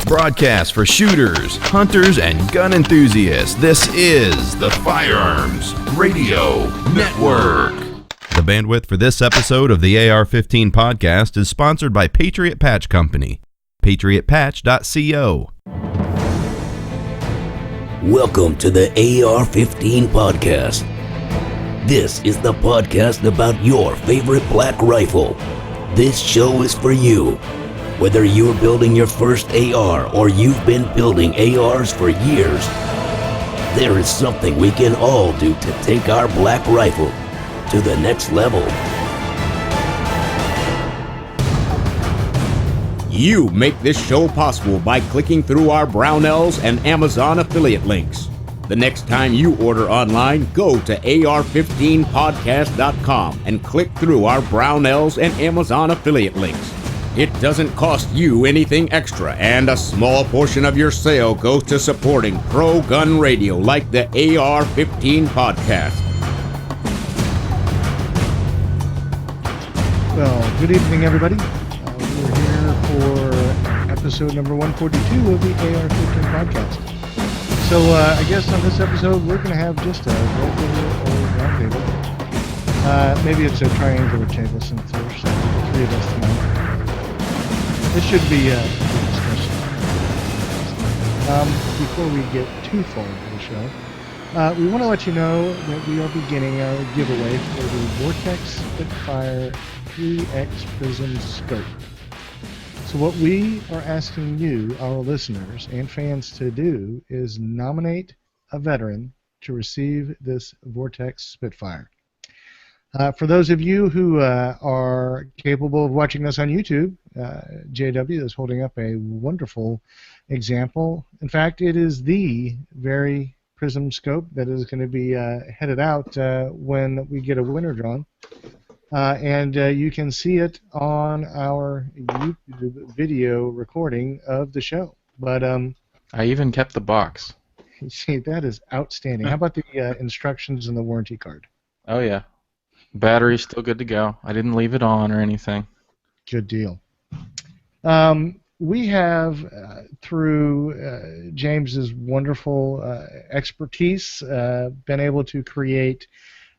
Broadcast for shooters, hunters, and gun enthusiasts. This is the Firearms Radio Network. The bandwidth for this episode of the AR-15 podcast is sponsored by Patriot Patch Company. PatriotPatch.co. Welcome to the AR-15 podcast. This is the podcast about your favorite black rifle. This show is for you. Whether you're building your first AR or you've been building ARs for years, there is something we can all do to take our black rifle to the next level. You make this show possible by clicking through our Brownells and Amazon affiliate links. The next time you order online, go to AR15podcast.com and click through our Brownells and Amazon affiliate links. It doesn't cost you anything extra, and a small portion of your sale goes to supporting pro-gun radio like the AR-15 podcast. Well, good evening, everybody. We're here for episode number 142 of the AR-15 podcast. So I guess on this episode, we're going to have just a regular old roundtable. Maybe it's a triangular table since there's three of us tonight. This should be a good discussion. Before we get too far into the show, we want to let you know that we are beginning our giveaway for the Vortex Spitfire 3X Prism Scope. So what we are asking you, our listeners and fans, to do is nominate a veteran to receive this Vortex Spitfire. For those of you who are capable of watching us on YouTube, JW is holding up a wonderful example. In fact, it is the very Prism scope that is going to be headed out when we get a winner drawn. And you can see it on our YouTube video recording of the show. But I even kept the box. See, that is outstanding. How about the instructions and the warranty card? Oh, yeah. Battery's still good to go. I didn't leave it on or anything. Good deal. We have, through James's wonderful expertise, been able to create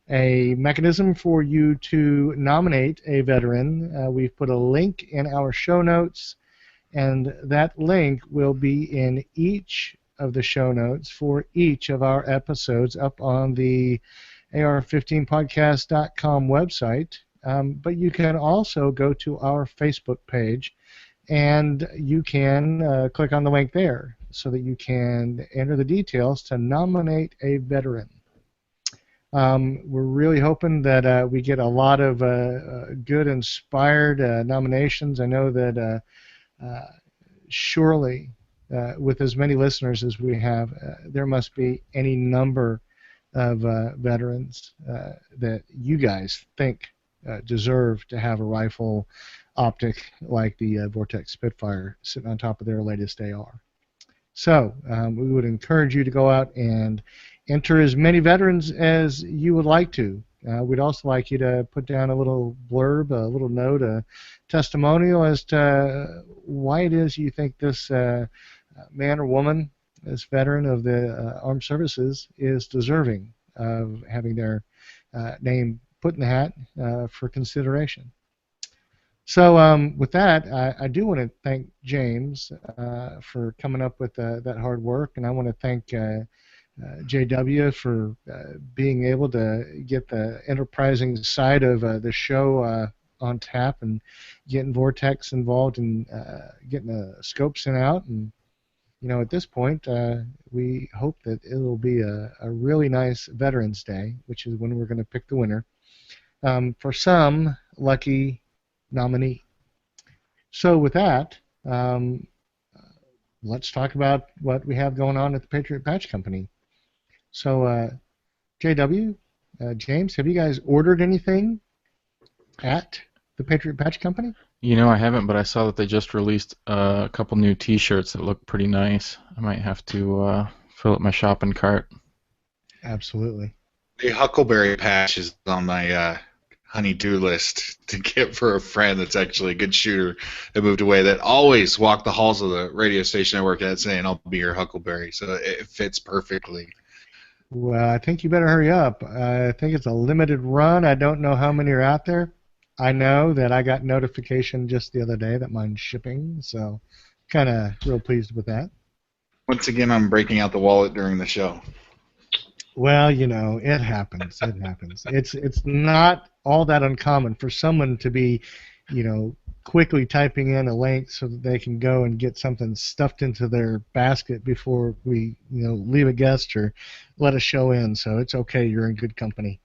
a mechanism for you to nominate a veteran. We've put a link in our show notes, and that link will be in each of the show notes for each of our episodes up on the AR15podcast.com website. But you can also go to our Facebook page, and you can click on the link there so that you can enter the details to nominate a veteran. We're really hoping that we get a lot of good, inspired nominations. I know that surely, with as many listeners as we have, there must be any number of veterans that you guys think deserve to have a rifle optic like the Vortex Spitfire sitting on top of their latest AR. So we would encourage you to go out and enter as many veterans as you would like to. We'd also like you to put down a little blurb, a little note, a testimonial as to why it is you think this man or woman, this veteran of the armed services, is deserving of having their name put in the hat for consideration. So with that, I do want to thank James for coming up with that hard work, and I want to thank JW for being able to get the enterprising side of the show on tap and getting Vortex involved and getting the scope sent out. And you know, at this point, we hope that it'll be a really nice Veterans Day, which is when we're going to pick the winner for some lucky nominee. So with that, let's talk about what we have going on at the Patriot Patch Company. So, JW, James, have you guys ordered anything at the Patriot Patch Company? You know, I haven't, but I saw that they just released a couple new T-shirts that look pretty nice. I might have to fill up my shopping cart. Absolutely. The Huckleberry patch is on my honey-do list to get for a friend that's actually a good shooter that moved away, that always walked the halls of the radio station I work at saying, "I'll be your Huckleberry." So it fits perfectly. Well, I think you better hurry up. I think it's a limited run. I don't know how many are out there. I know that I got notification just the other day that mine's shipping, so kind of real pleased with that. Once again, I'm breaking out the wallet during the show. Well, you know, it happens. It happens. It's not all that uncommon for someone to be, you know, quickly typing in a link so that they can go and get something stuffed into their basket before we, you know, leave a guest or let a show in. So it's okay. You're in good company.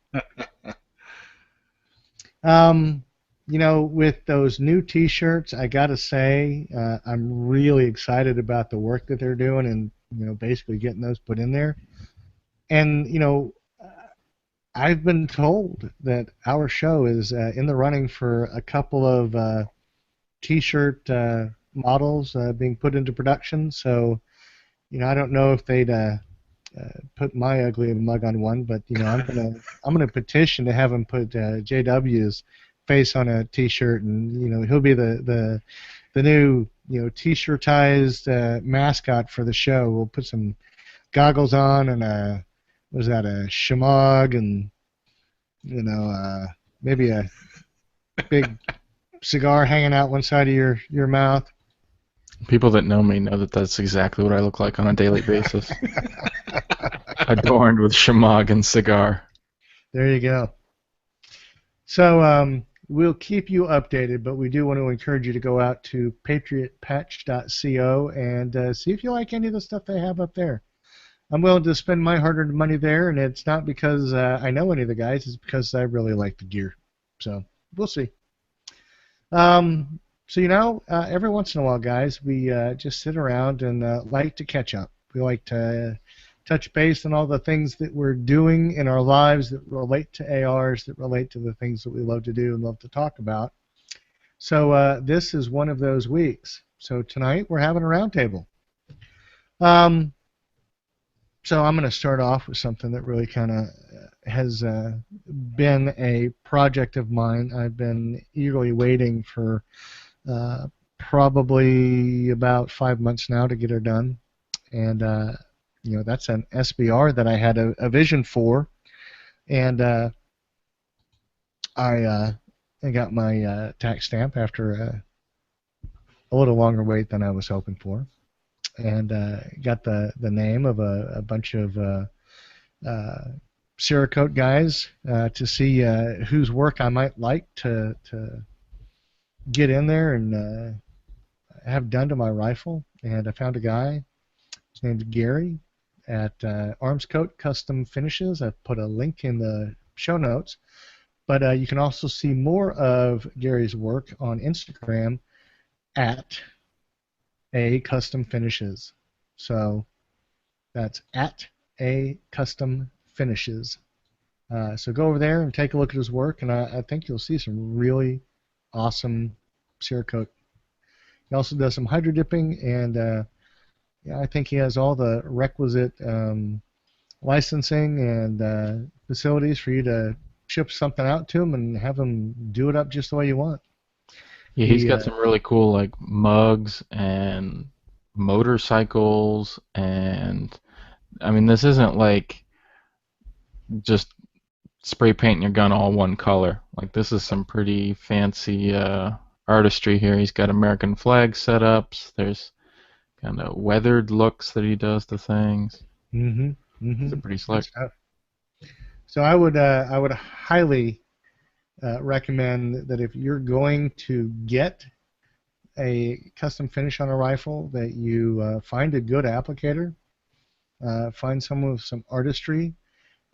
You know, with those new T-shirts, I gotta say, I'm really excited about the work that they're doing and, you know, basically getting those put in there. And, you know, I've been told that our show is in the running for a couple of T-shirt models being put into production. So, you know, I don't know if they'd put my ugly mug on one, but you know, I'm gonna petition to have them put JW's face on a T-shirt, and you know, he'll be the new, you know, T-shirtized mascot for the show. We'll put some goggles on and a shemagh, and you know, maybe a big cigar hanging out one side of your mouth. People that know me know that that's exactly what I look like on a daily basis. Adorned with shemagh and cigar. There you go. So we'll keep you updated, but we do want to encourage you to go out to patriotpatch.co and see if you like any of the stuff they have up there. I'm willing to spend my hard-earned money there, and it's not because I know any of the guys. It's because I really like the gear. So we'll see. So, you know, every once in a while, guys, we just sit around and like to catch up. We like to touch base on all the things that we're doing in our lives that relate to ARs, that relate to the things that we love to do and love to talk about. So this is one of those weeks. So tonight we're having a roundtable. So I'm going to start off with something that really kind of has been a project of mine. I've been eagerly waiting for probably about 5 months now to get her done. And, you know, that's an SBR that I had a vision for. And I got my tax stamp after a little longer wait than I was hoping for. And got the name of a bunch of Cerakote guys to see whose work I might like to get in there and have done to my rifle. And I found a guy. His name's Gary at Armscote Custom Finishes. I've put a link in the show notes. But you can also see more of Gary's work on Instagram at A Custom Finishes. So that's at A Custom Finishes. So go over there and take a look at his work, and I think you'll see some really awesome Cerakote. He also does some hydro dipping, and yeah, I think he has all the requisite licensing and facilities for you to ship something out to him and have him do it up just the way you want. Yeah, he's got some really cool like mugs and motorcycles, and I mean, this isn't like just spray painting your gun all one color. Like, this is some pretty fancy artistry here. He's got American flag setups. There's kind of weathered looks that he does to things. It's pretty slick. So I would highly recommend that if you're going to get a custom finish on a rifle, that you find a good applicator, find someone with some artistry,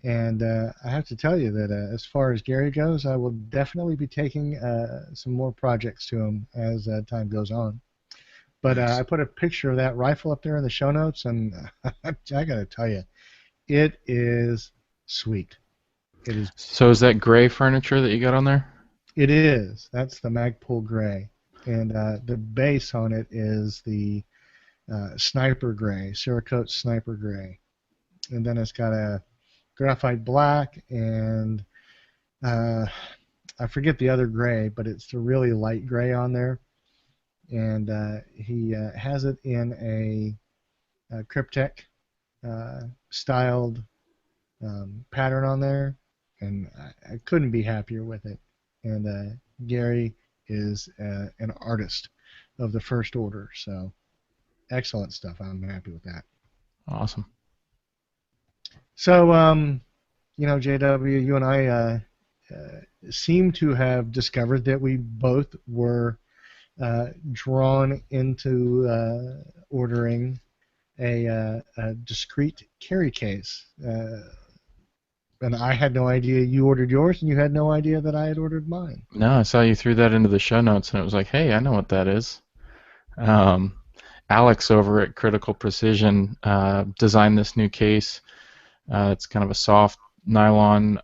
and I have to tell you that as far as Gary goes, I will definitely be taking some more projects to him as time goes on. But I put a picture of that rifle up there in the show notes, and I got to tell you, it is sweet. It is. So is that gray furniture that you got on there? It is. That's the Magpul Gray. And the base on it is the Sniper Gray, Cerakote Sniper Gray. And then it's got a graphite black and I forget the other gray, but it's the really light gray on there, and he has it in a Cryptek styled pattern on there, and I couldn't be happier with it. And Gary is an artist of the first order, so excellent stuff. I'm happy with that. Awesome. So, JW, you and I seem to have discovered that we both were drawn into ordering a Discreet carry case. And I had no idea you ordered yours, and you had no idea that I had ordered mine. No, I saw you threw that into the show notes, and it was like, hey, I know what that is. Alex over at Critical Precision designed this new case. It's kind of a soft nylon,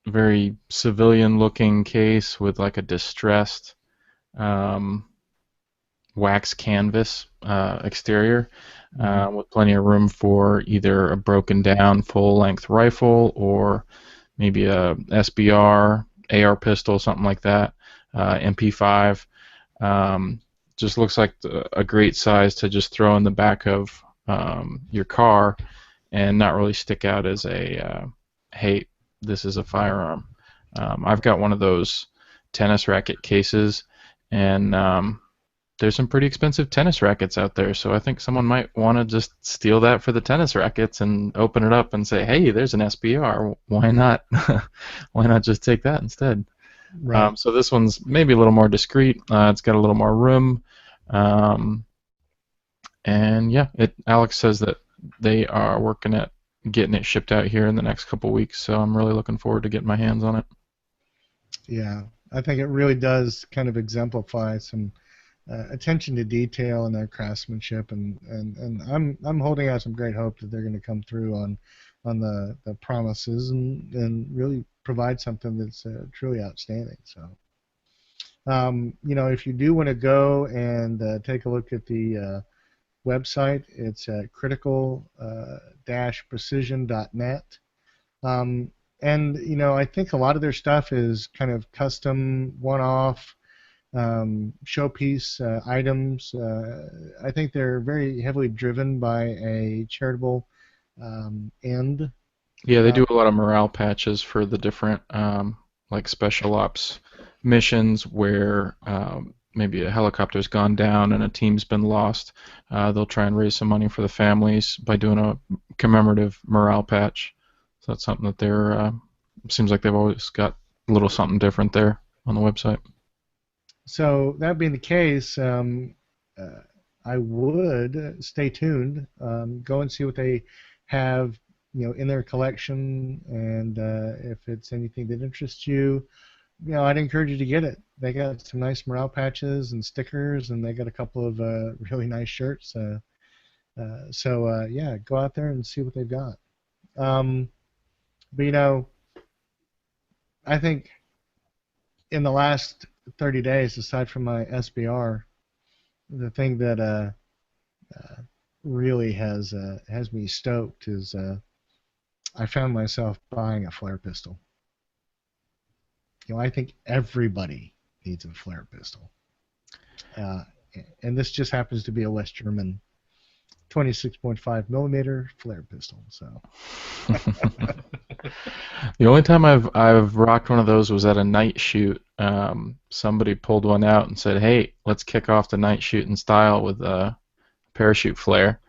very civilian-looking case with like a distressed wax canvas exterior, with plenty of room for either a broken down full-length rifle or maybe a SBR, AR pistol, something like that, MP5. Just looks like a great size to just throw in the back of your car and not really stick out as a, hey, this is a firearm. I've got one of those tennis racket cases, and there's some pretty expensive tennis rackets out there, so I think someone might want to just steal that for the tennis rackets and open it up and say, hey, there's an SBR. Why not? Why not just take that instead? Right. So this one's maybe a little more discreet. It's got a little more room. And yeah, Alex says that they are working at getting it shipped out here in the next couple weeks, so I'm really looking forward to getting my hands on it. Yeah, I think it really does kind of exemplify some attention to detail and their craftsmanship, and I'm holding out some great hope that they're going to come through on the promises and really provide something that's truly outstanding. So, if you do want to go and take a look at the website, it's at critical-precision.net. And I think a lot of their stuff is kind of custom, one-off, showpiece items. I think they're very heavily driven by a charitable end. Yeah, they do a lot of morale patches for the different like special ops missions where maybe a helicopter's gone down and a team's been lost. They'll try and raise some money for the families by doing a commemorative morale patch. So that's something that they're seems like they've always got a little something different there on the website. So that being the case, I would stay tuned. Go and see what they have, in their collection, and if it's anything that interests you, I'd encourage you to get it. They got some nice morale patches and stickers, and they got a couple of really nice shirts. So yeah, go out there and see what they've got. But I think in the last 30 days, aside from my SBR, the thing that really has me stoked is I found myself buying a flare pistol. I think everybody needs a flare pistol, and this just happens to be a West German 26.5 millimeter flare pistol. So the only time I've rocked one of those was at a night shoot. Somebody pulled one out and said, "Hey, let's kick off the night shoot in style with a parachute flare."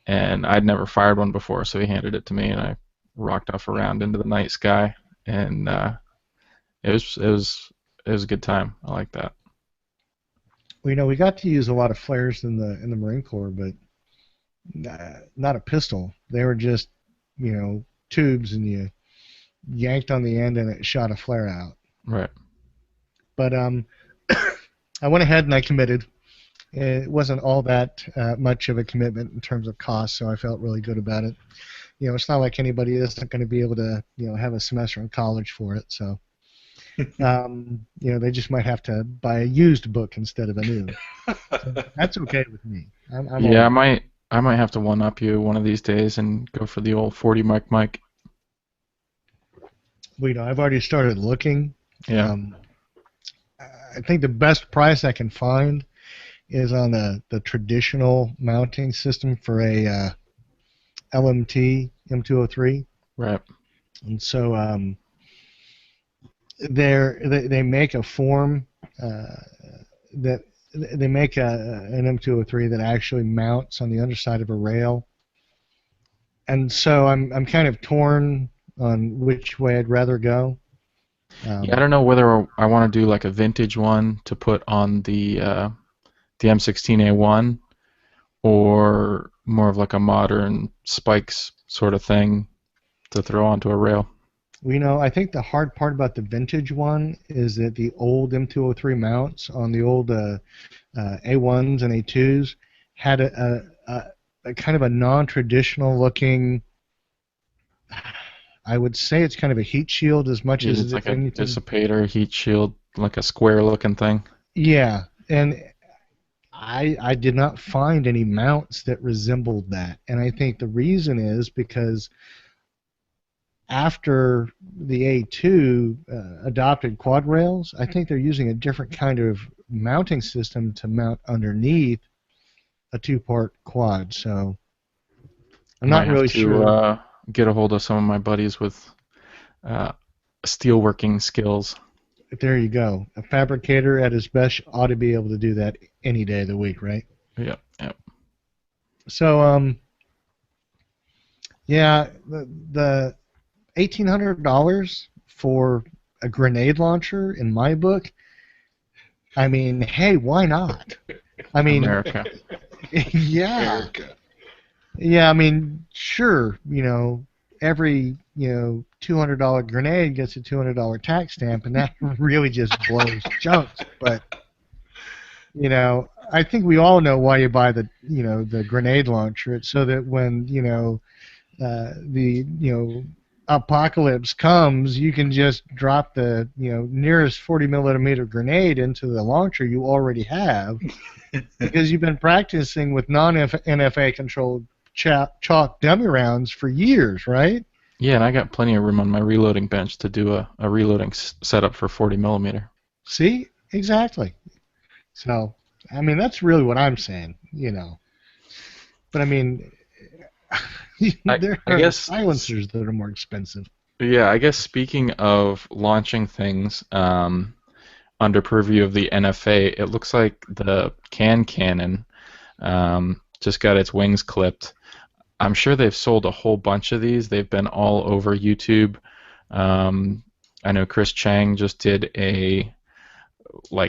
And I'd never fired one before, so he handed it to me, and I rocked off around into the night sky, and it was a good time. I like that. Well, we got to use a lot of flares in the Marine Corps, but not a pistol. They were just tubes, and you yanked on the end, and it shot a flare out. Right. But I went ahead and I committed. It wasn't all that much of a commitment in terms of cost, so I felt really good about it. It's not like anybody isn't going to be able to have a semester in college for it, so they just might have to buy a used book instead of a new. So that's okay with me. Yeah, I might have to one-up you one of these days and go for the old 40 Mike. Well, I've already started looking Yeah. I think the best price I can find is on the traditional mounting system for a LMT M203. Right. And so they make a form that they make an M203 that actually mounts on the underside of a rail. And so I'm kind of torn on which way I'd rather go. Yeah, I don't know whether I want to do like a vintage one to put on the M16A1 or more of like a modern spikes sort of thing to throw onto a rail. Well, I think the hard part about the vintage one is that the old M203 mounts on the old A1s and A2s had a kind of a non-traditional looking. I would say it's kind of a heat shield as much as It's like a anything. dissipator, heat shield, like a square looking thing. Yeah, and I did not find any mounts that resembled that, and I think the reason is because after the A2 adopted quad rails, I think they're using a different kind of mounting system to mount underneath a two-part quad. So I'm not really sure. Get a hold of some of my buddies with steelworking skills. There you go. A fabricator at his best ought to be able to do that any day of the week, right? Yep, yep. So yeah, the $1,800 for a grenade launcher in my book. I mean, hey, why not? I mean, America. Yeah. America. Yeah, I mean, sure, every, $200 grenade gets a $200 tax stamp, and that really just blows chunks. But, I think we all know why you buy the grenade launcher. It's so that when, the apocalypse comes, you can just drop the, nearest 40 millimeter grenade into the launcher you already have because you've been practicing with non-NFA controlled chalk dummy rounds for years, right? Yeah, and I got plenty of room on my reloading bench to do a reloading setup for 40 millimeter. See? Exactly. So, I mean, that's really what I'm saying, But, I mean, there are silencers that are more expensive. Yeah, I guess speaking of launching things under purview of the NFA, it looks like the cannon just got its wings clipped. I'm sure they've sold a whole bunch of these. They've been all over YouTube. I know Chris Chang just did a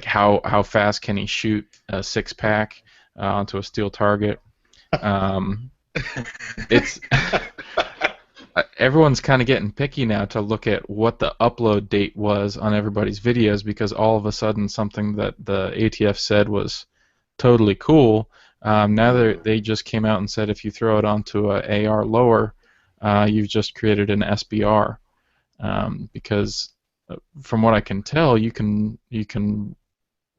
how fast can he shoot a 6-pack onto a steel target. It's everyone's kind of getting picky now to look at what the upload date was on everybody's videos because all of a sudden something that the ATF said was totally cool. Now they just came out and said if you throw it onto a AR lower, you've just created an SBR because from what I can tell, you can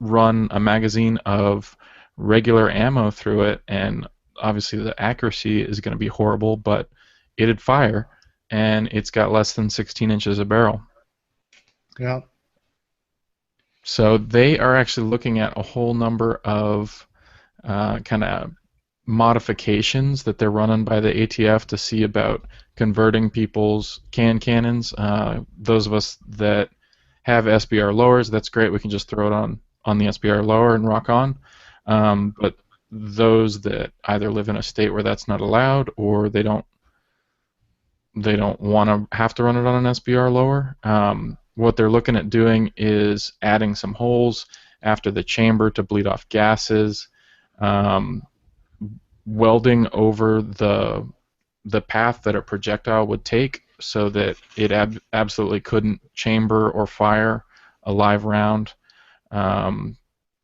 run a magazine of regular ammo through it, and obviously the accuracy is going to be horrible, but it'd fire, and it's got less than 16 inches of barrel. Yeah. So they are actually looking at a whole number of kind of modifications that they're running by the ATF to see about converting people's cannons. Those of us that have SBR lowers, that's great. We can just throw it on the SBR lower and rock on. But those that either live in a state where that's not allowed or they don't want to have to run it on an SBR lower, what they're looking at doing is adding some holes after the chamber to bleed off gases, welding over the path that a projectile would take so that it absolutely couldn't chamber or fire a live round,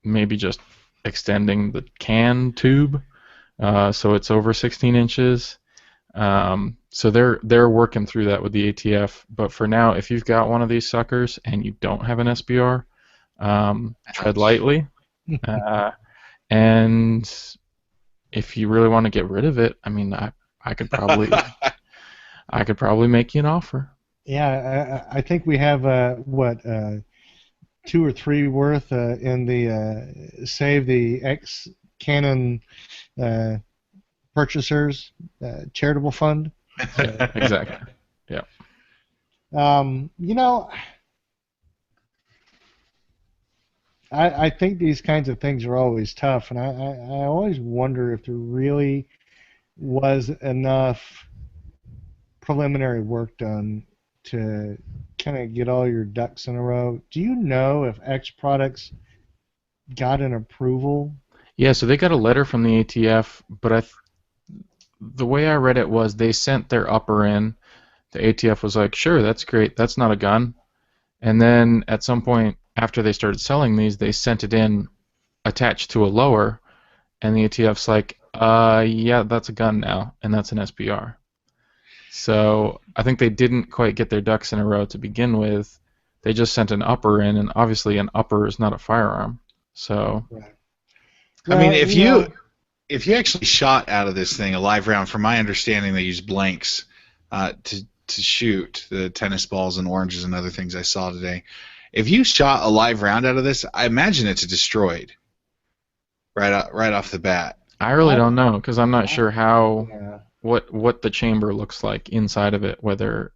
maybe just extending the can tube so it's over 16 inches. So they're working through that with the ATF. But for now, if you've got one of these suckers and you don't have an SBR, tread lightly. And if you really want to get rid of it, I mean, I could probably make you an offer. Yeah, I think we have 2 or 3 worth in the Save the Ex-Canon Purchasers charitable fund. So, Exactly. Yeah. you know, I think these kinds of things are always tough, and I always wonder if there really was enough preliminary work done to kind of get all your ducks in a row. Do you know if X Products got an approval? Yeah, so they got a letter from the ATF, but the way I read it was they sent their upper in. The ATF was like, sure, that's great. That's not a gun. And then at some point after they started selling these, they sent it in attached to a lower, and the ATF's like, yeah, that's a gun now, and that's an SBR. So I think they didn't quite get their ducks in a row to begin with. They just sent an upper in, and obviously an upper is not a firearm. So Right. I mean, Well, if you actually shot out of this thing a live round, from my understanding, they use blanks to shoot the tennis balls and oranges and other things I saw today. If you shot a live round out of this, I imagine it's destroyed right off the bat. I really don't know because I'm not sure how yeah. what the chamber looks like inside of it. Whether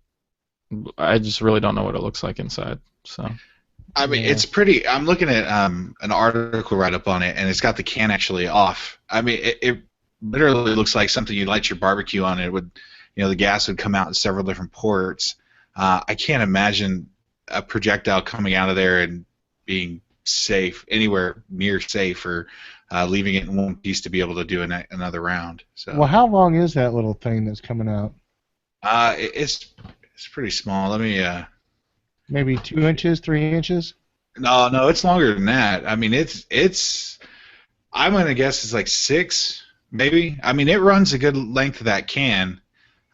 I just really don't know what it looks like inside. So I mean, Yeah. it's pretty. I'm looking at an article right up on it, and it's got the can actually off. I mean, it literally looks like something you'd light your barbecue on. It would, the gas would come out in several different ports. I can't imagine a projectile coming out of there and being safe anywhere near safe, or leaving it in one piece to be able to do another round. So, Well, how long is that little thing that's coming out? it's pretty small. Let me. Maybe 2 inches, 3 inches? No, it's longer than that. I mean, it's. I'm gonna guess it's like 6, maybe. I mean, it runs a good length of that can.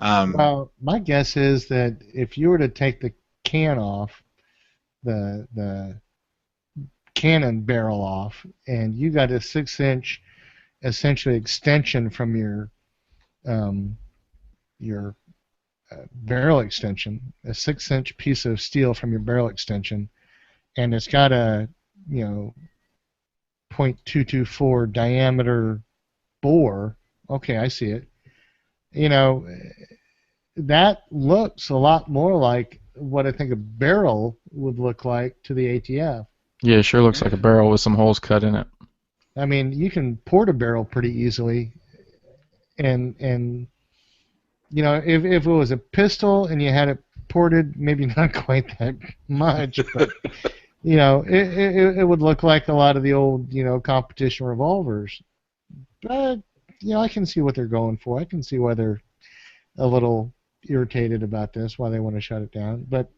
Well, my guess is that if you were to take the can off, the cannon barrel off, and you got a 6-inch, essentially extension from your barrel extension, a 6-inch piece of steel from your barrel extension, and it's got a .224 diameter bore. Okay, I see it. That looks a lot more like what I think a barrel would look like to the ATF. yeah, it sure looks like a barrel with some holes cut in it. I mean, you can port a barrel pretty easily, and if it was a pistol and you had it ported, maybe not quite that much, but it would look like a lot of the old competition revolvers. But I can see what they're going for. I can see why they're a little irritated about this, why they want to shut it down. But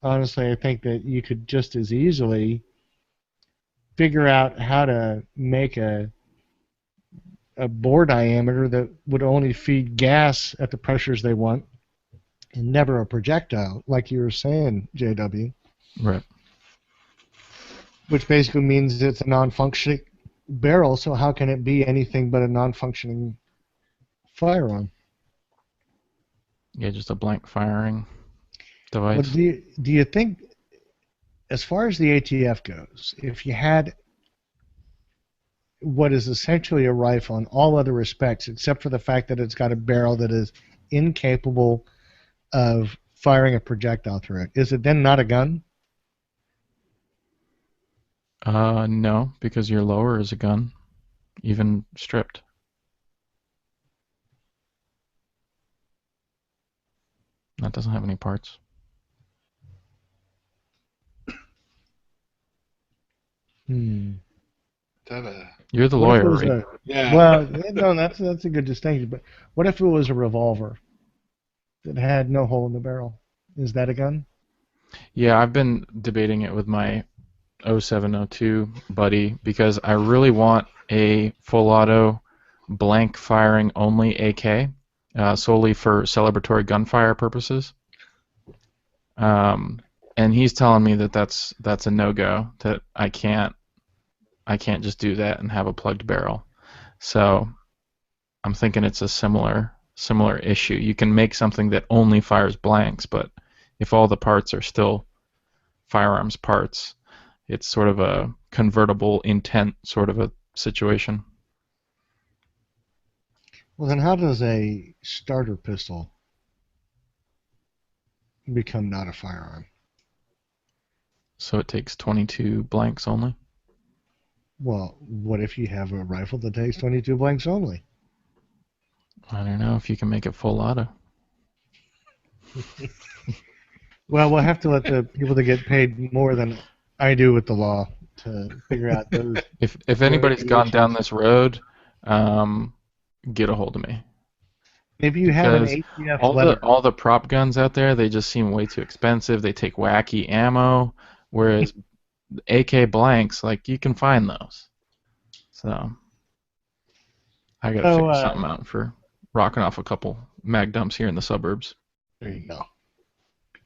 honestly, I think that you could just as easily figure out how to make a bore diameter that would only feed gas at the pressures they want and never a projectile, like you were saying, JW. Right. Which basically means it's a non-functioning barrel, so how can it be anything but a non-functioning firearm? Yeah, just a blank firing device. Well, do you think, as far as the ATF goes, if you had what is essentially a rifle in all other respects, except for the fact that it's got a barrel that is incapable of firing a projectile through it, is it then not a gun? No, because your lower is a gun, even stripped. That doesn't have any parts. You're the What if it lawyer, was right? Yeah. Well, no, that's a good distinction. But what if it was a revolver that had no hole in the barrel? Is that a gun? Yeah, I've been debating it with my 0702 buddy because I really want a full auto blank firing only AK solely for celebratory gunfire purposes. And he's telling me that that's a no-go, that I can't just do that and have a plugged barrel. So I'm thinking it's a similar issue. You can make something that only fires blanks, but if all the parts are still firearms parts. It's sort of a convertible intent sort of a situation. Well, then how does a starter pistol become not a firearm? So it takes 22 blanks only? Well, what if you have a rifle that takes 22 blanks only? I don't know if you can make it full auto. Well, we'll have to let the people that get paid more than I do with the law to figure out those. If anybody's gone down this road, get a hold of me. If you have an Because ATF letter, all the prop guns out there, they just seem way too expensive. They take wacky ammo, whereas AK blanks, like, you can find those. So I gotta figure something out for rocking off a couple mag dumps here in the suburbs. there you go.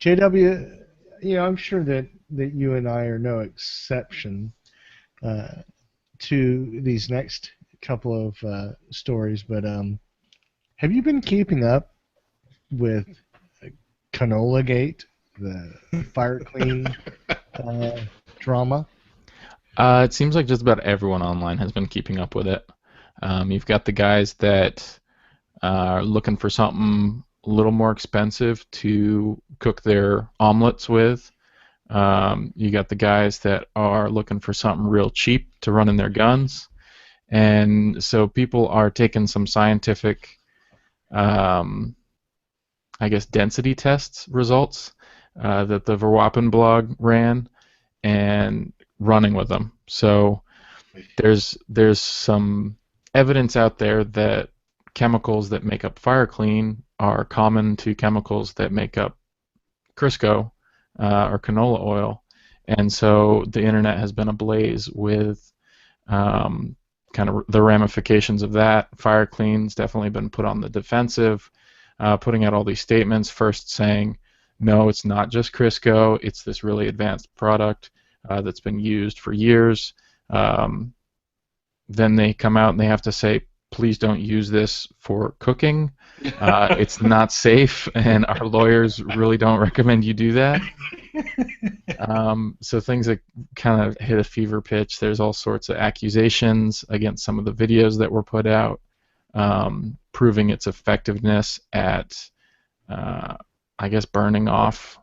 JW, I'm sure that you and I are no exception to these next couple of stories, but have you been keeping up with Canola Gate, the Fire Clean drama? It seems like just about everyone online has been keeping up with it. You've got the guys that are looking for something a little more expensive to cook their omelets with. You got the guys that are looking for something real cheap to run in their guns. And so people are taking some scientific, I guess, density tests results that the Verwapen blog ran and running with them. So there's some evidence out there that chemicals that make up Fire Clean are common to chemicals that make up Crisco or canola oil, and so the internet has been ablaze with kind of the ramifications of that. Fire Clean's definitely been put on the defensive, putting out all these statements, first saying, no, it's not just Crisco, it's this really advanced product that's been used for years. Then they come out and they have to say, please don't use this for cooking. It's not safe, and our lawyers really don't recommend you do that. So things that kind of hit a fever pitch. There's all sorts of accusations against some of the videos that were put out, proving its effectiveness at, I guess, burning off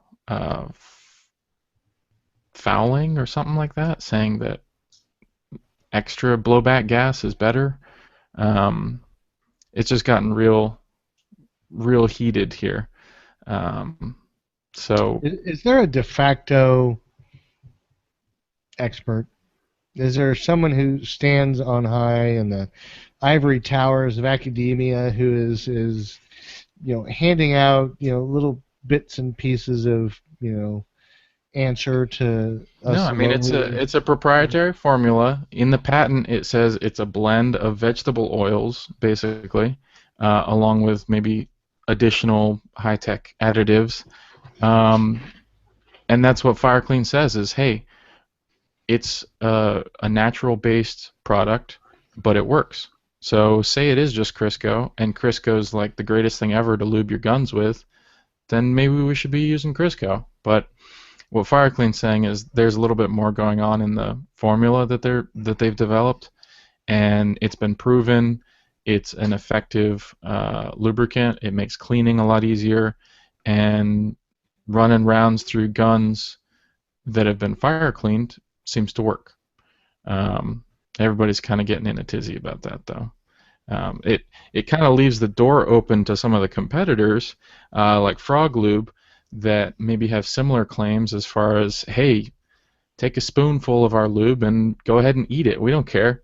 fouling or something like that, saying that extra blowback gas is better. It's just gotten real heated here. So is there a de facto expert? Is there someone who stands on high in the ivory towers of academia who is handing out little bits and pieces of answer to us? No, I mean it's a proprietary formula. In the patent, it says it's a blend of vegetable oils, basically, along with maybe additional high-tech additives, and that's what Fire Clean says is, hey, it's a natural-based product, but it works. So say it is just Crisco, and Crisco's like the greatest thing ever to lube your guns with, then maybe we should be using Crisco. But what Fire Clean's saying is there's a little bit more going on in the formula that they've developed, and it's been proven. It's an effective lubricant. It makes cleaning a lot easier, and running rounds through guns that have been fire cleaned seems to work. Everybody's kind of getting in a tizzy about that, though. It kind of leaves the door open to some of the competitors, like Froglube, that maybe have similar claims as far as, hey, take a spoonful of our lube and go ahead and eat it. We don't care.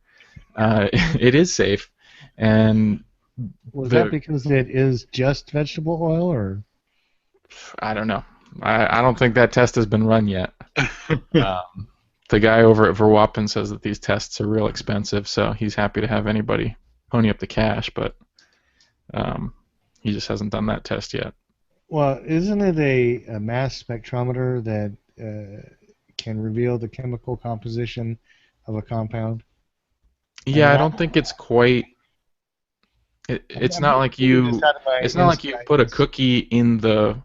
It is safe. And was that because it is just vegetable oil, or? I don't know. I don't think that test has been run yet. The guy over at Verwapen says that these tests are real expensive, so he's happy to have anybody pony up the cash, but he just hasn't done that test yet. Well, isn't it a mass spectrometer that can reveal the chemical composition of a compound? Yeah, I don't think it's quite. It's not like you. It's not like you put a cookie in the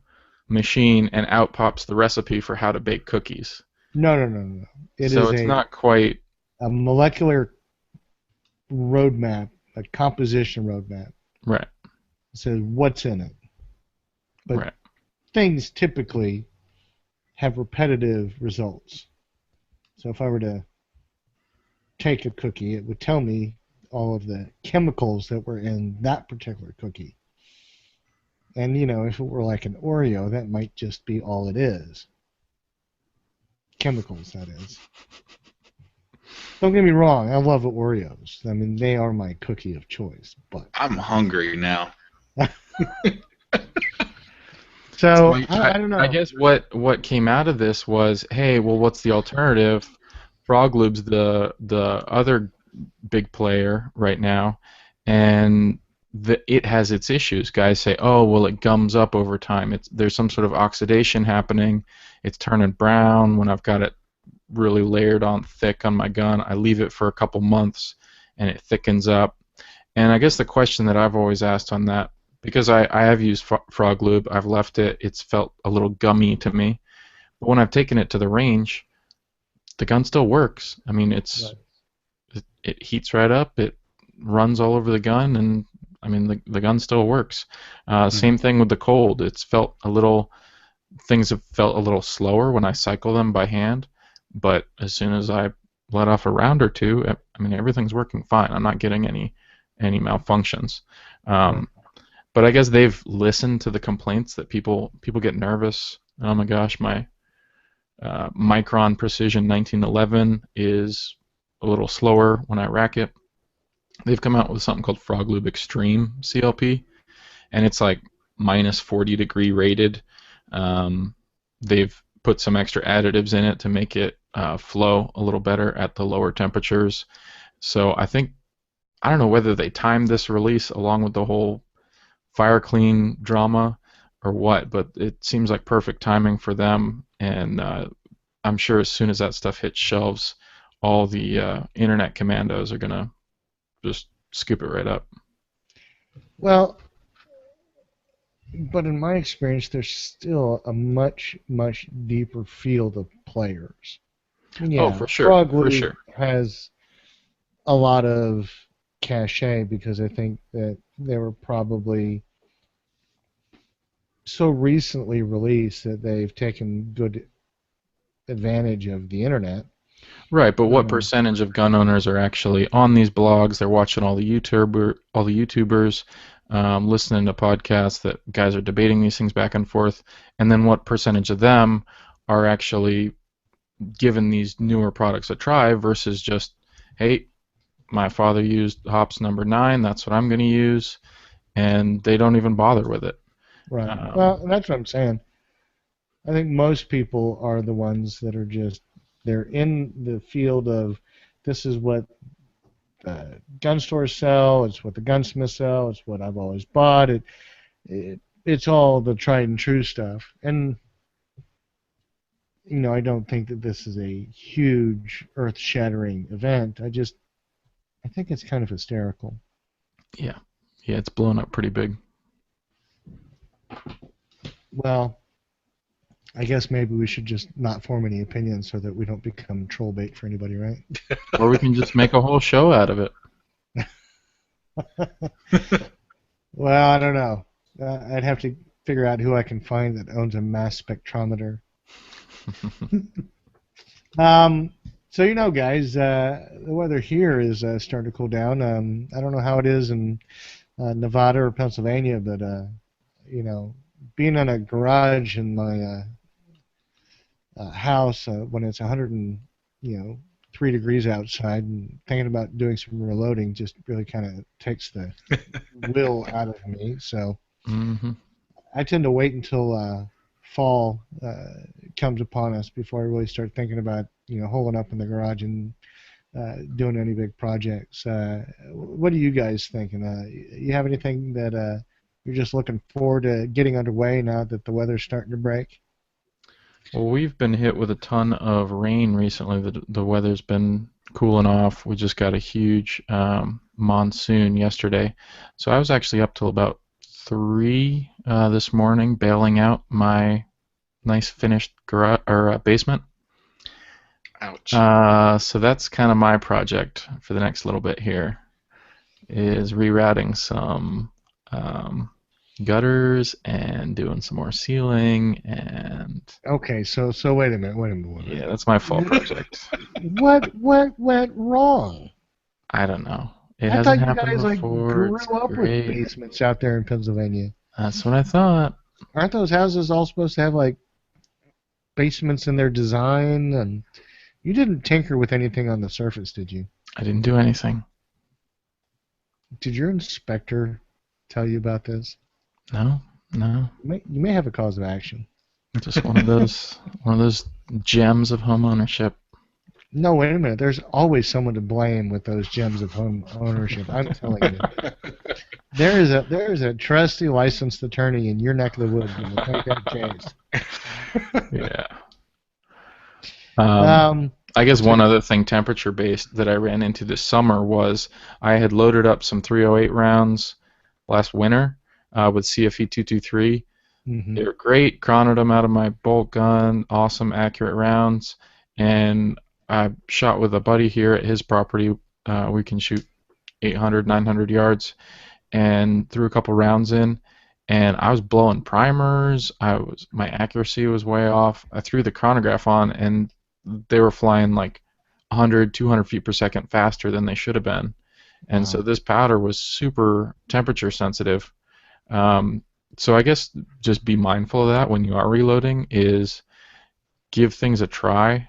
machine, and out pops the recipe for how to bake cookies. No. So it's not quite a molecular roadmap, a composition roadmap. right. It says what's in it. But Right. things typically have repetitive results. So if I were to take a cookie, it would tell me all of the chemicals that were in that particular cookie. And, if it were like an Oreo, that might just be all it is. Chemicals, that is. Don't get me wrong, I love Oreos. I mean, they are my cookie of choice. But I'm hungry now. So, I don't know. I guess what came out of this was, hey, well, what's the alternative? Froglube's the other big player right now, and it has its issues. Guys say, oh, well, it gums up over time. There's some sort of oxidation happening. It's turning brown when I've got it really layered on thick on my gun. I leave it for a couple months, and it thickens up. And I guess the question that I've always asked on that, because I have used Froglube, I've left it. It's felt a little gummy to me. But when I've taken it to the range, the gun still works. I mean, it heats right up. It runs all over the gun, and I mean the gun still works. Same thing with the cold. Things have felt a little slower when I cycle them by hand, but as soon as I let off a round or two, I mean everything's working fine. I'm not getting any malfunctions. But I guess they've listened to the complaints that people get nervous. Oh my gosh, my Micron Precision 1911 is a little slower when I rack it. They've come out with something called Froglube Extreme Clp, and it's like minus 40 degree rated. They've put some extra additives in it to make it flow a little better at the lower temperatures. So I don't know whether they timed this release along with the whole fire clean drama or what, but it seems like perfect timing for them, and I'm sure as soon as that stuff hits shelves, all the internet commandos are going to just scoop it right up. Well, but in my experience, there's still a much, much deeper field of players. Yeah, oh, for sure. Froglube has a lot of cachet because I think that they were probably so recently released that they've taken good advantage of the internet. Right, but what percentage of gun owners are actually on these blogs? They're watching all the YouTubers, listening to podcasts that guys are debating these things back and forth, and then what percentage of them are actually giving these newer products a try versus just, hey, my father used hops number 9, that's what I'm going to use, and they don't even bother with it. Right. Well, that's what I'm saying. I think most people are the ones that are just, they're in the field of this is what gun stores sell, it's what the gunsmiths sell, it's what I've always bought. It's all the tried and true stuff. And, I don't think that this is a huge earth-shattering event. I think it's kind of hysterical. Yeah, it's blown up pretty big. Well, I guess maybe we should just not form any opinions so that we don't become troll bait for anybody, right? Or we can just make a whole show out of it. Well, I don't know. I'd have to figure out who I can find that owns a mass spectrometer. So, guys, the weather here is starting to cool down. I don't know how it is in Nevada or Pennsylvania, but, being in a garage in my house when it's 103 degrees outside and thinking about doing some reloading just really kind of takes the will out of me. So I tend to wait until fall comes upon us before I really start thinking about holing up in the garage and doing any big projects. What are you guys thinking? You have anything that you're just looking forward to getting underway now that the weather's starting to break? Well, we've been hit with a ton of rain recently. The weather's been cooling off. We just got a huge monsoon yesterday. So I was actually up till about 3 this morning, bailing out my nice finished basement. Ouch. So that's kind of my project for the next little bit here, is rerouting some gutters and doing some more sealing and. Okay, so wait a minute. Yeah, that's my fall project. What went wrong? I don't know. It I hasn't thought you happened guys like before. grew It's up great. with basements out there in Pennsylvania. That's what I thought. Aren't those houses all supposed to have like basements in their design? And you didn't tinker with anything on the surface, did you? I didn't do anything. Did your inspector tell you about this? No. You may have a cause of action. Just one of those gems of home ownership. No, wait a minute. There's always someone to blame with those gems of home ownership. I'm telling you. There is a trusty licensed attorney in your neck of the woods who will take that case. Yeah. Um, I guess one other thing temperature-based that I ran into this summer was I had loaded up some 308 rounds last winter with CFE 223. mhm. They were great, chronoed them out of my bolt gun, awesome, accurate rounds, and I shot with a buddy here at his property. We can shoot 800, 900 yards, and threw a couple rounds in, and I was blowing primers. My accuracy was way off. I threw the chronograph on, and they were flying like 100, 200 feet per second faster than they should have been. And so this powder was super temperature sensitive. So I guess just be mindful of that when you are reloading, is give things a try.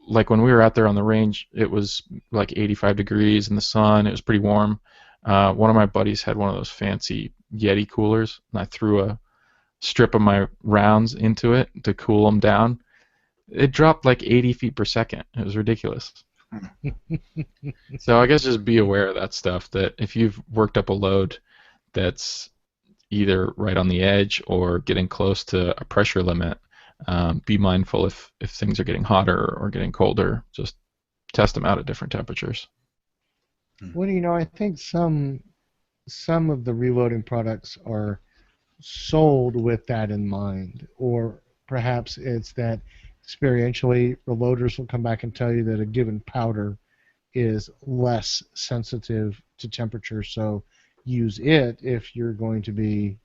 Like when we were out there on the range, it was like 85 degrees in the sun. It was pretty warm. One of my buddies had one of those fancy Yeti coolers, and I threw a strip of my rounds into it to cool them down. It dropped like 80 feet per second. It was ridiculous. So I guess just be aware of that stuff, that if you've worked up a load that's either right on the edge or getting close to a pressure limit, be mindful if things are getting hotter or getting colder. Just test them out at different temperatures. Well, I think some of the reloading products are sold with that in mind, or perhaps it's that experientially reloaders will come back and tell you that a given powder is less sensitive to temperature, so use it if you're going to be,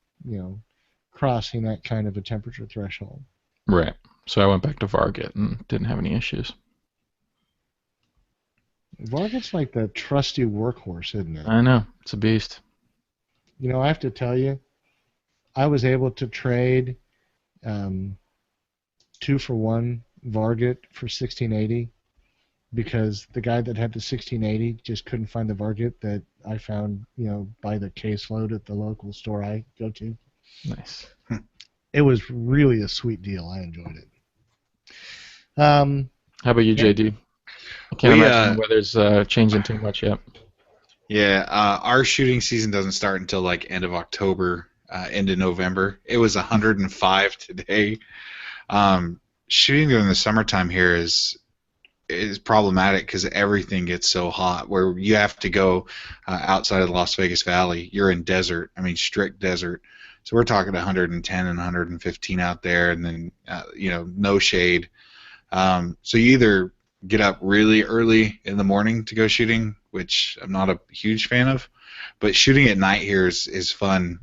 crossing that kind of a temperature threshold. Right. So I went back to Varget and didn't have any issues. Varget's like the trusty workhorse, isn't it? I know. It's a beast. I have to tell you, I was able to trade 2-for-1 Varget for 1680 because the guy that had the 1680 just couldn't find the Varget that I found, by the caseload at the local store I go to. Nice. It was really a sweet deal. I enjoyed it. How about you, JD? I can't imagine the weather's changing too much yet. Yeah, our shooting season doesn't start until like end of October, end of November. It was 105 today. Shooting during the summertime here is problematic because everything gets so hot. Where you have to go outside of the Las Vegas Valley, you're in desert. I mean, strict desert. So we're talking 110 and 115 out there, and then no shade. So you either get up really early in the morning to go shooting, which I'm not a huge fan of, but shooting at night here is fun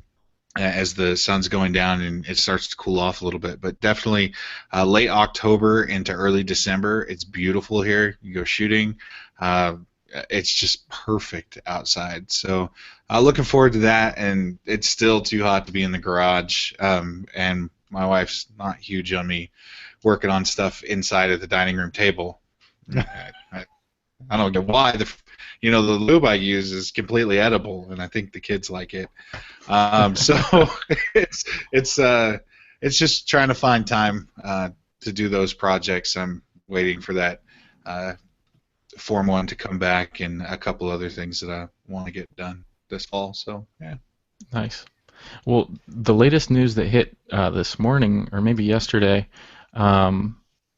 as the sun's going down and it starts to cool off a little bit. But definitely late October into early December, it's beautiful here. You go shooting. It's just perfect outside. So looking forward to that, and it's still too hot to be in the garage, and my wife's not huge on me working on stuff inside of the dining room table. I don't get why. The lube I use is completely edible, and I think the kids like it. So it's just trying to find time to do those projects. I'm waiting for that Form 1 to come back, and a couple other things that I want to get done this fall. So yeah. Nice. Well, the latest news that hit this morning, or maybe yesterday,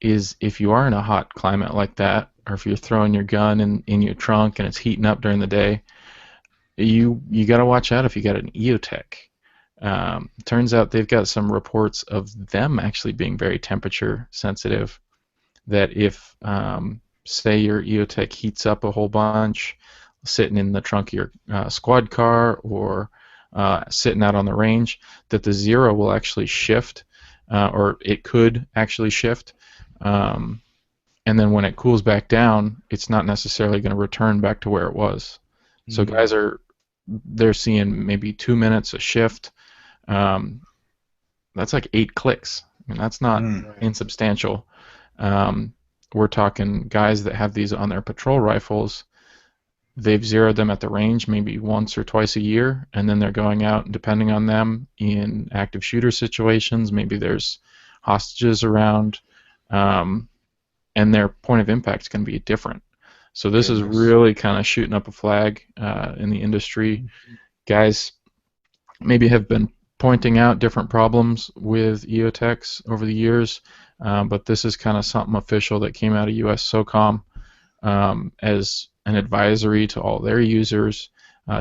is if you are in a hot climate like that, or if you're throwing your gun in your trunk and it's heating up during the day, you got to watch out if you got an EOTech. Turns out they've got some reports of them actually being very temperature sensitive. That if, say, your EOTech heats up a whole bunch, sitting in the trunk of your squad car or sitting out on the range, that the zero will actually shift, or it could actually shift. And then when it cools back down, it's not necessarily going to return back to where it was. So guys they're seeing maybe 2 minutes a shift. That's like 8 clicks. I mean, that's not insubstantial. We're talking guys that have these on their patrol rifles. They've zeroed them at the range maybe once or twice a year, and then they're going out, depending on them, in active shooter situations. Maybe there's hostages around, and their point of impact is going to be different. So this is really kind of shooting up a flag in the industry. Guys maybe have been pointing out different problems with EOTechs over the years, but this is kind of something official that came out of US SOCOM as an advisory to all their users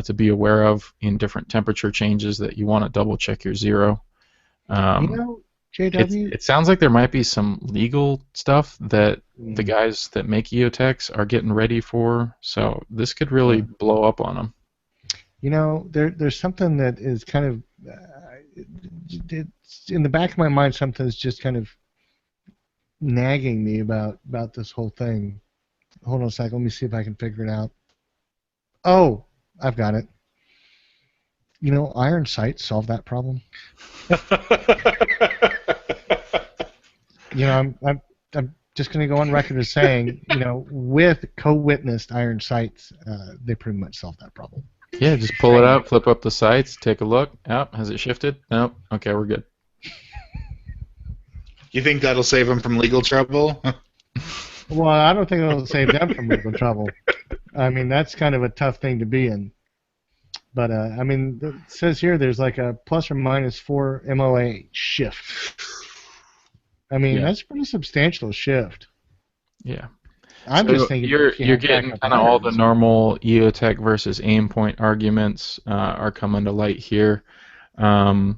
to be aware of in different temperature changes, that you want to double check your zero. JW? It sounds like there might be some legal stuff that the guys that make EOTechs are getting ready for, so this could really blow up on them. There's something that is kind of it's in the back of my mind. Something that's just kind of nagging me about this whole thing. Hold on a second. Let me see if I can figure it out. Oh, I've got it. Iron sights solve that problem. I'm just going to go on record as saying, with co-witnessed iron sights, they pretty much solve that problem. Yeah, just pull it out, flip up the sights, take a look. Yep, has it shifted? Nope. Okay, we're good. You think that'll save them from legal trouble? Well, I don't think it'll save them from legal trouble. I mean, that's kind of a tough thing to be in. But, it says here there's like a plus or minus 4 MOA shift. I mean, that's a pretty substantial shift. Yeah. I'm just thinking you're getting kind of all the normal EOTech versus aim point arguments are coming to light here. It'll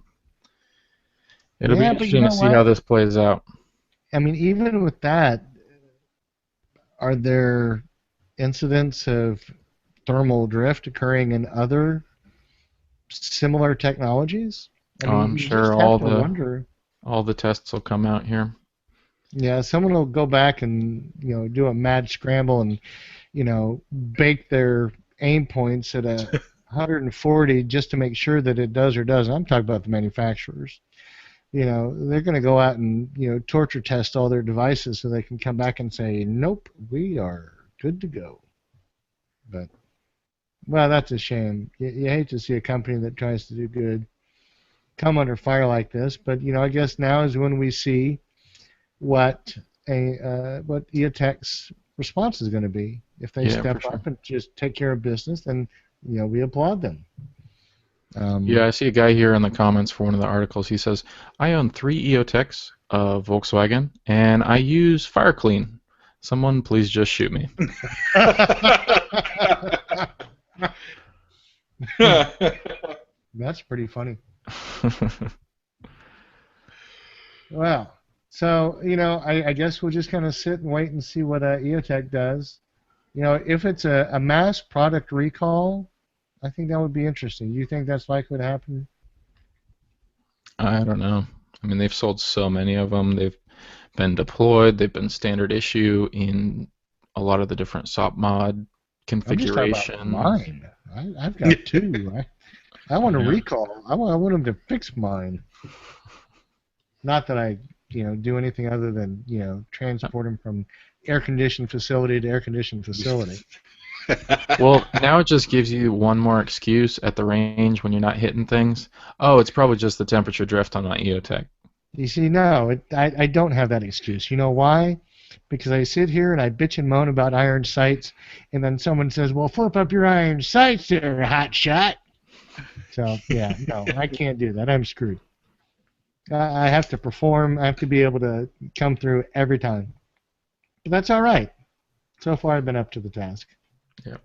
be interesting to see how this plays out. I mean, even with that, are there incidents of thermal drift occurring in other similar technologies? I'm sure all the tests will come out here. Yeah, someone will go back and do a mad scramble and bake their aim points at 140 just to make sure that it does or doesn't. I'm talking about the manufacturers. They're going to go out and torture test all their devices so they can come back and say, nope, we are good to go. But that's a shame. You hate to see a company that tries to do good come under fire like this. But I guess now is when we see what EOTech's response is going to be. If they step up and just take care of business, then we applaud them. I see a guy here in the comments for one of the articles. He says, I own 3 EOTechs of Volkswagen, and I use FireClean. Someone please just shoot me. That's pretty funny. Well, so, I guess we'll just kind of sit and wait and see what EOTech does. If it's a mass product recall, I think that would be interesting. You think that's likely to happen? I don't know. I mean, they've sold so many of them. They've been deployed. They've been standard issue in a lot of the different SOP mod configurations. I'm just talking about mine. I've got 2. I want a recall. I want them to fix mine. Not that I do anything other than transport them from air-conditioned facility to air-conditioned facility. Well, now it just gives you one more excuse at the range when you're not hitting things. Oh, it's probably just the temperature drift on my EOTech. You see, no, I don't have that excuse. You know why? Because I sit here and I bitch and moan about iron sights, and then someone says, well, flip up your iron sights there, hot shot. So, yeah, no, I can't do that. I'm screwed. I have to perform. I have to be able to come through every time. But that's all right. So far, I've been up to the task. Yeah.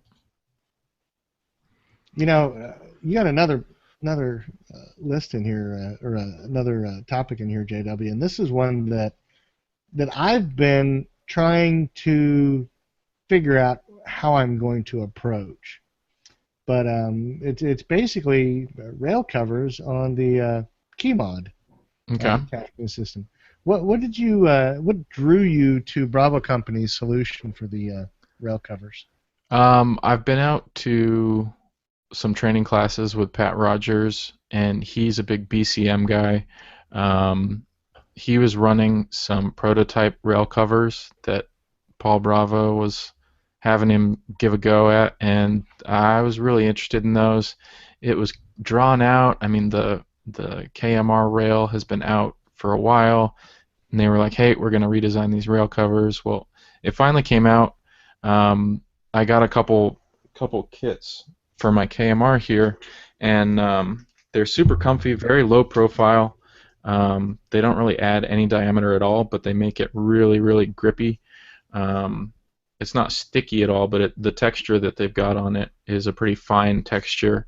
You got another list in here, or another topic in here, JW, and this is one that I've been trying to figure out how I'm going to approach. But it's basically rail covers on the key mod attachment system. What drew you to Bravo Company's solution for the rail covers? I've been out to some training classes with Pat Rogers, and he's a big BCM guy. He was running some prototype rail covers that Paul Bravo was having him give a go at, and I was really interested in those. It was drawn out. I mean, the KMR rail has been out for a while, and they were like, hey, we're going to redesign these rail covers. Well, it finally came out. I got a couple kits for my KMR here, and they're super comfy, very low profile. They don't really add any diameter at all, but they make it really, really grippy. It's not sticky at all, but the texture that they've got on it is a pretty fine texture.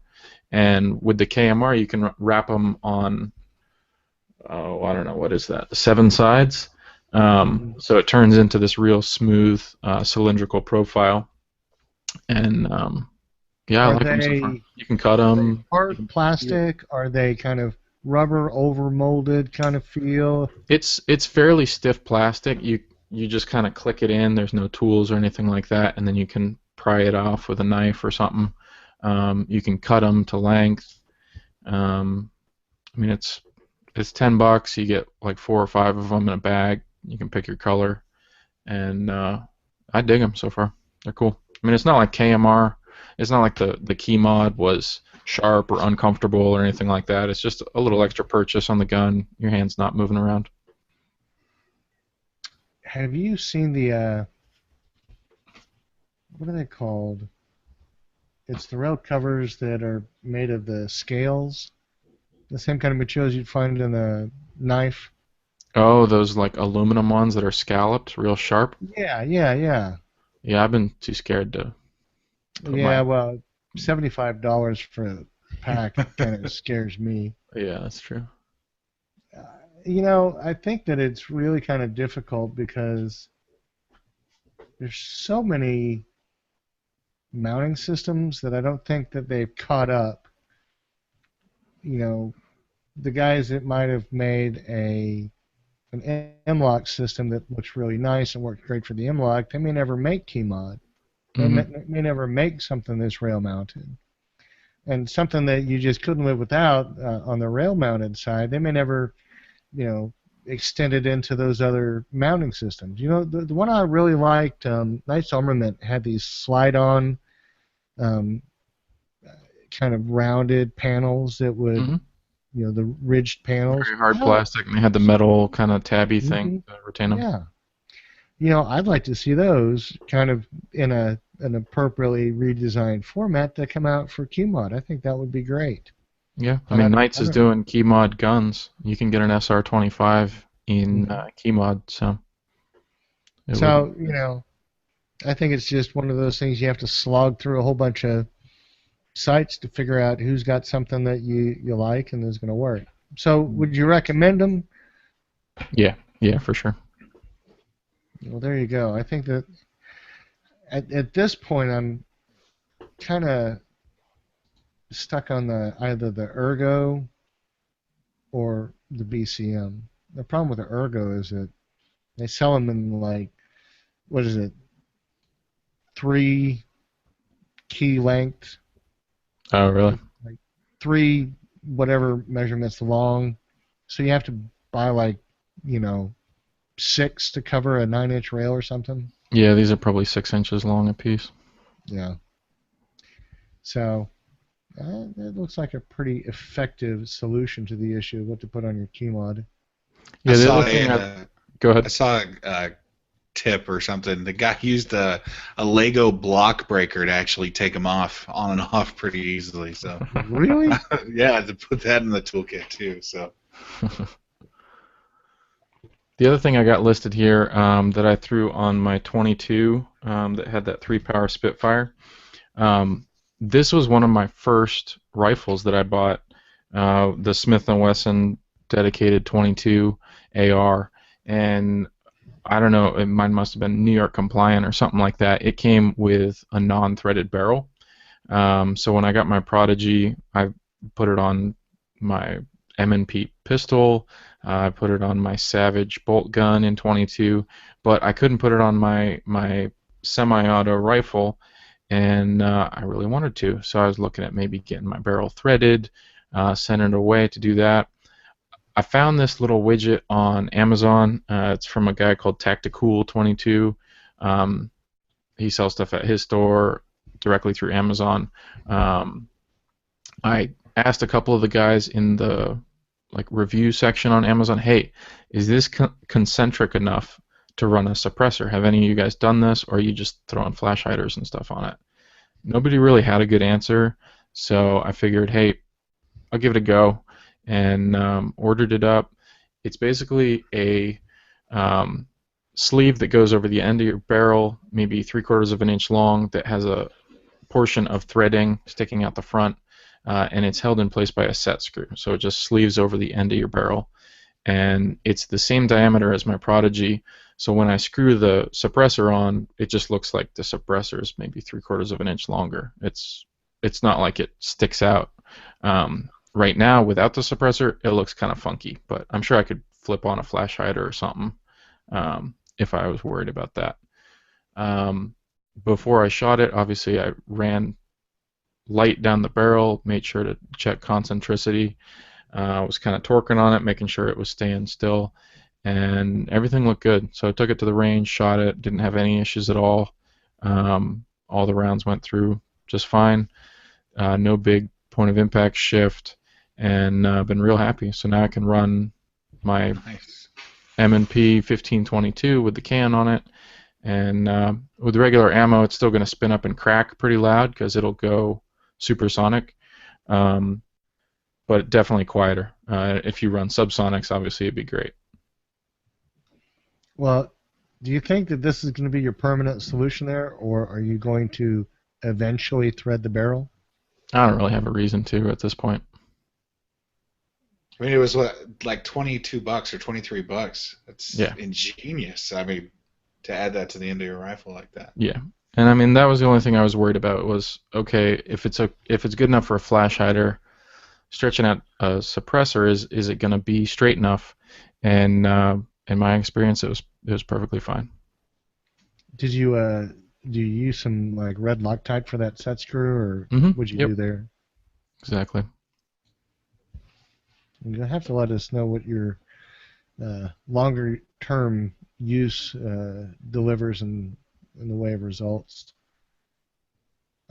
And with the KMR, you can wrap them on, I don't know, what is that, the 7 sides? So it turns into this real smooth cylindrical profile. And yeah, I like them so far. You can cut them. Hard plastic? Are they kind of rubber over molded kind of feel? It's fairly stiff plastic. You just kind of click it in. There's no tools or anything like that, and then you can pry it off with a knife or something. You can cut them to length. I mean, it's $10. You get like 4 or 5 of them in a bag. You can pick your color, and I dig them so far. They're cool. I mean, it's not like KMR. It's not like the key mod was sharp or uncomfortable or anything like that. It's just a little extra purchase on the gun. Your hand's not moving around. Have you seen the what are they called? It's the rail covers that are made of the scales, the same kind of materials you'd find in a knife. Oh, those like aluminum ones that are scalloped, real sharp? Yeah. Yeah, I've been too scared to. Well, $75 for a pack kind of scares me. Yeah, that's true. I think that it's really kind of difficult because there's so many mounting systems that I don't think that they've caught up. The guys that might have made an M-lock system that looks really nice and works great for the M-lock, they may never make key mod. They may never make something that's rail mounted. And something that you just couldn't live without on the rail mounted side, they may never extend it into those other mounting systems. The one I really liked, Knights Armament had these slide-on kind of rounded panels that would, the ridged panels. Very hard plastic, and they had the metal kind of tabby thing to retain them. Yeah. I'd like to see those kind of in an appropriately redesigned format that come out for QMod. I think that would be great. Yeah, I mean, Knights is doing key mod guns. You can get an SR-25 in key mod, so. I think it's just one of those things you have to slog through a whole bunch of sites to figure out who's got something that you like and is going to work. So, would you recommend them? Yeah, for sure. Well, there you go. I think that at this point, I'm kind of stuck on either the Ergo or the BCM. The problem with the Ergo is that they sell them in like, 3 key lengths. Oh, really? Like 3 whatever measurements long. So you have to buy 6 to cover a 9-inch rail or something. Yeah, these are probably 6 inches long a piece. Yeah. So it looks like a pretty effective solution to the issue of what to put on your key mod. Yeah, go ahead. I saw a tip or something. The guy used a Lego block breaker to actually take them off on and off pretty easily. So really? Yeah, to put that in the toolkit too. So. The other thing I got listed here that I threw on my 22 that had that 3-power Spitfire, this was one of my first rifles that I bought, the Smith & Wesson dedicated 22 AR, and I don't know, mine must have been New York compliant or something like that. It came with a non-threaded barrel. So when I got my Prodigy, I put it on my M&P pistol. I put it on my Savage bolt gun in 22, but I couldn't put it on my semi-auto rifle, and I really wanted to. So I was looking at maybe getting my barrel threaded, sending it away to do that. I found this little widget on Amazon. It's from a guy called Tacticool22. He sells stuff at his store directly through Amazon. I asked a couple of the guys in the review section on Amazon, hey, is this concentric enough to run a suppressor? Have any of you guys done this, or are you just throwing flash hiders and stuff on it? Nobody really had a good answer, so I figured, hey, I'll give it a go, and ordered it up. It's basically a sleeve that goes over the end of your barrel, maybe 3/4 of an inch long, that has a portion of threading sticking out the front, and it's held in place by a set screw. So it just sleeves over the end of your barrel, and it's the same diameter as my Prodigy. So when I screw the suppressor on, it just looks like the suppressor is maybe 3/4 of an inch longer. It's not like it sticks out. Right now, without the suppressor, it looks kind of funky, but I'm sure I could flip on a flash hider or something if I was worried about that. Before I shot it, obviously I ran light down the barrel, made sure to check concentricity. I was kind of torquing on it, making sure it was staying still, and everything looked good. So I took it to the range, shot it, didn't have any issues at all. All the rounds went through just fine. No big point of impact shift, and been real happy. So now I can run my M&P 1522 with the can on it, and with regular ammo, it's still going to spin up and crack pretty loud because it'll go supersonic, but definitely quieter. If you run subsonics, obviously it'd be great. Well, do you think that this is going to be your permanent solution there, or are you going to eventually thread the barrel? I don't really have a reason to at this point. I mean, it was like $22 or $23. That's ingenious. I mean, to add that to the end of your rifle like that. Yeah, and I mean that was the only thing I was worried about was, okay, if it's good enough for a flash hider, stretching out a suppressor, is it going to be straight enough? And in my experience, it was perfectly fine. Did you do you use some like red Loctite for that set screw, or what'd you do there? Exactly. You'll have to let us know what your longer term use delivers in the way of results.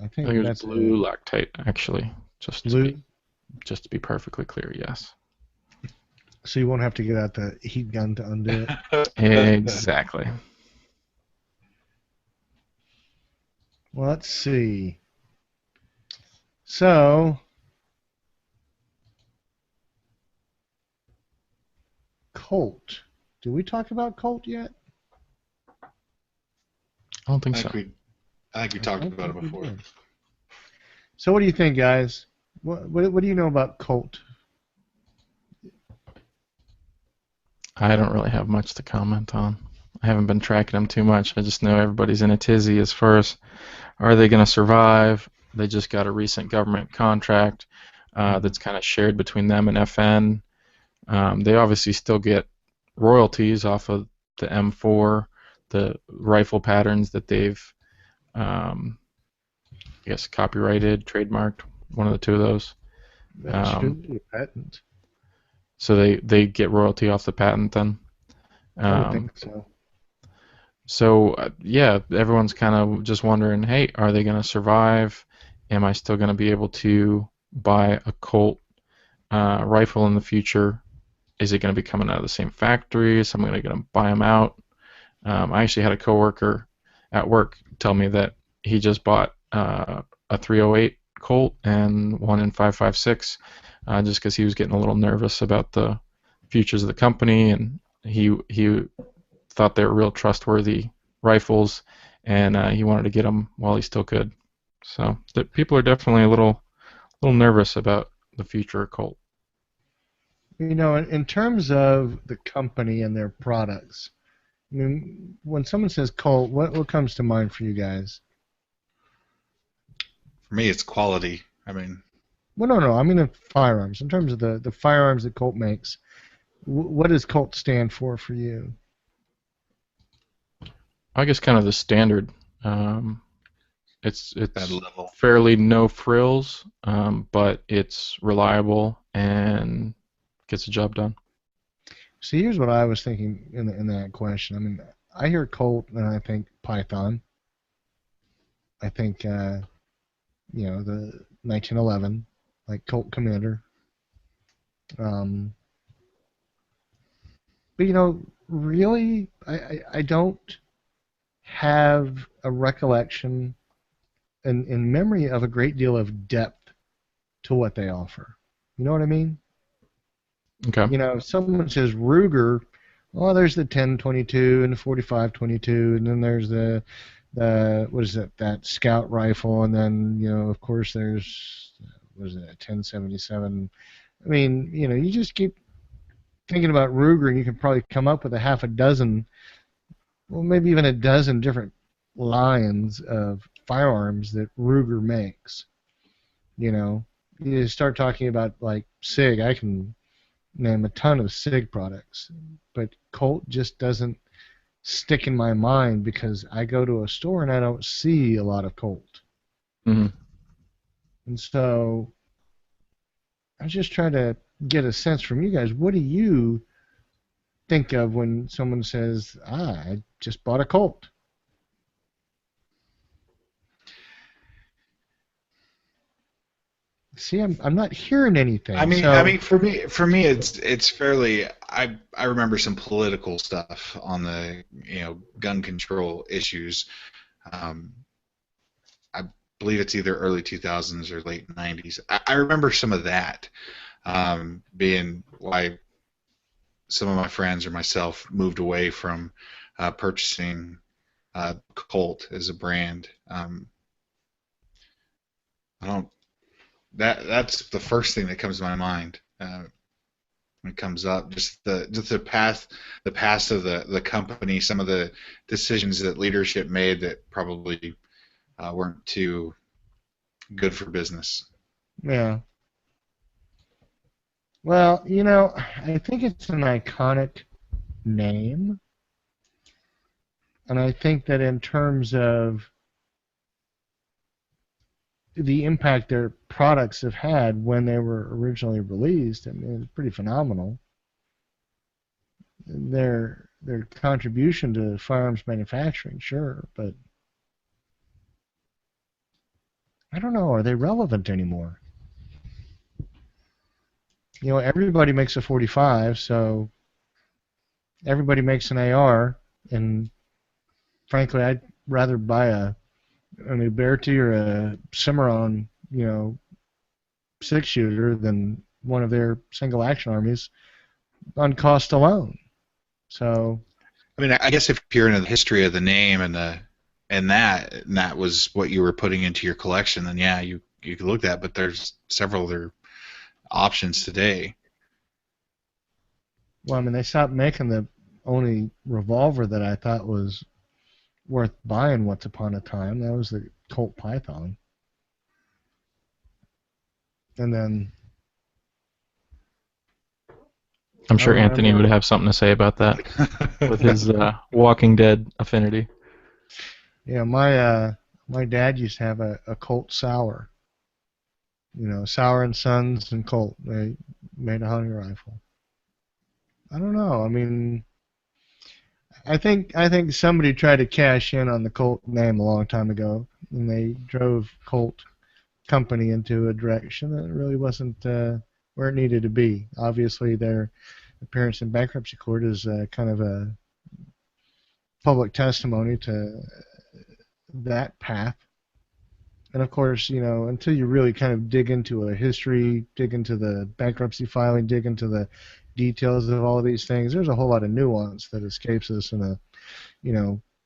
I think it was that's blue Loctite, actually, just to be perfectly clear. Yes. So you won't have to get out the heat gun to undo it. Exactly. Well, let's see. So, Colt. Did we talk about Colt yet? I don't think so. I think we talked about it before. So what do you think, guys? What do you know about Colt? I don't really have much to comment on. I haven't been tracking them too much. I just know everybody's in a tizzy as far as, are they going to survive? They just got a recent government contract that's kind of shared between them and FN. They obviously still get royalties off of the M4, the rifle patterns that they've, I guess, copyrighted, trademarked, one of the two of those. That should be a patent. So they get royalty off the patent then? I would think so. So, yeah, everyone's kind of just wondering, hey, are they going to survive? Am I still going to be able to buy a Colt rifle in the future? Is it going to be coming out of the same factory? Is someone going to buy them out? I actually had a coworker at work tell me that he just bought a 308 Colt and one in 5.56 just because he was getting a little nervous about the futures of the company, and he thought they were real trustworthy rifles, and he wanted to get them while he still could. So people are definitely a little nervous about the future of Colt. You know, in terms of the company and their products, I mean, when someone says Colt, what comes to mind for you guys? For me, it's quality. I mean, Well, no, I mean the firearms. In terms of the firearms that Colt makes, what does Colt stand for you? I guess kind of the standard. It's that level. fairly no frills, but it's reliable and gets the job done. See, here's what I was thinking in that question. I mean, I hear Colt and I think Python. I think the 1911, like Colt Commander. But really, I don't have a recollection in memory of a great deal of depth to what they offer. You know what I mean? Okay. If someone says Ruger, well, there's the 10-22 and the 45-22, and then there's the what is it, that scout rifle, and then of course there's what is it, a 1077. I mean, you just keep thinking about Ruger, and you can probably come up with a half a dozen, well, maybe even a dozen different lines of firearms that Ruger makes. You start talking about like SIG. I can name a ton of SIG products, but Colt just doesn't stick in my mind because I go to a store and I don't see a lot of Colt. Mm-hmm. And so I was just trying to get a sense from you guys. What do you think of when someone says, I just bought a Colt? See, I'm not hearing anything. I mean, for me, it's fairly. I remember some political stuff on the gun control issues. I believe it's either early 2000s or late 90s. I remember some of that being why some of my friends or myself moved away from purchasing Colt as a brand. I don't. That's the first thing that comes to my mind when it comes up. Just the past of the company, some of the decisions that leadership made that probably weren't too good for business. Yeah. Well, I think it's an iconic name, and I think that in terms of the impact their products have had when they were originally released, I mean, it's pretty phenomenal. Their contribution to firearms manufacturing, sure, but I don't know, are they relevant anymore? Everybody makes a 45, so everybody makes an AR, and frankly, I'd rather buy an Uberti or a Cimarron, 6-shooter than one of their single action armies on cost alone. So, I mean, I guess if you're into the history of the name and that was what you were putting into your collection, then yeah, you could look at that. But there's several other options today. Well, I mean, they stopped making the only revolver that I thought was worth buying once upon a time. That was the Colt Python. And then I'm sure Anthony would have something to say about that with his Walking Dead affinity. Yeah, my dad used to have a Colt Sauer. Sauer and Sons and Colt. They made a hunting rifle. I don't know. I mean, I think somebody tried to cash in on the Colt name a long time ago, and they drove Colt Company into a direction that really wasn't where it needed to be. Obviously, their appearance in bankruptcy court is kind of a public testimony to that path. And of course, until you really kind of dig into a history, dig into the bankruptcy filing, dig into the details of all of these things, there's a whole lot of nuance that escapes us in a,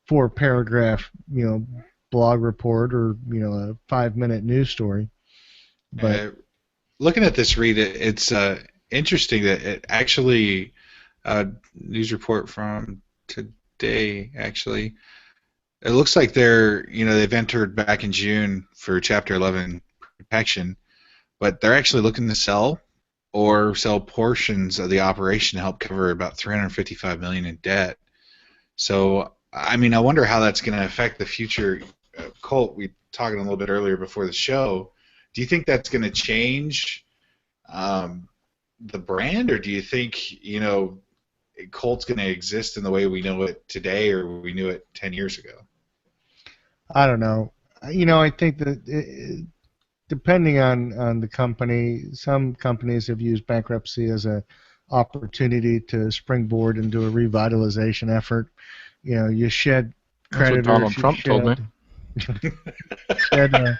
4-paragraph, blog report or a 5-minute news story. But looking at this, Reed, it's interesting that it actually news report from today actually. It looks like they've entered back in June for Chapter 11 protection, but they're actually looking to sell portions of the operation to help cover about $355 million in debt. So, I mean, I wonder how that's going to affect the future. Colt, we talked a little bit earlier before the show. Do you think that's going to change the brand, or do you think Colt's going to exist in the way we know it today, or we knew it 10 years ago? I don't know. I think that depending on the company, some companies have used bankruptcy as an opportunity to springboard into a revitalization effort. You shed creditors. That's what Donald Trump told me. Shed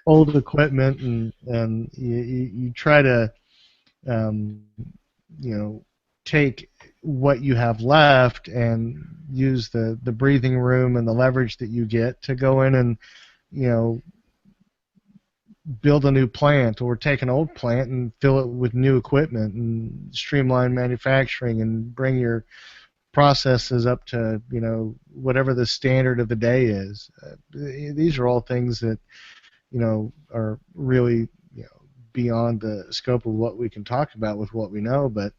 old equipment, and you try to take what you have left and use the breathing room and the leverage that you get to go in and build a new plant, or take an old plant and fill it with new equipment and streamline manufacturing and bring your processes up to whatever the standard of the day is. These are all things that are really beyond the scope of what we can talk about with what we know, but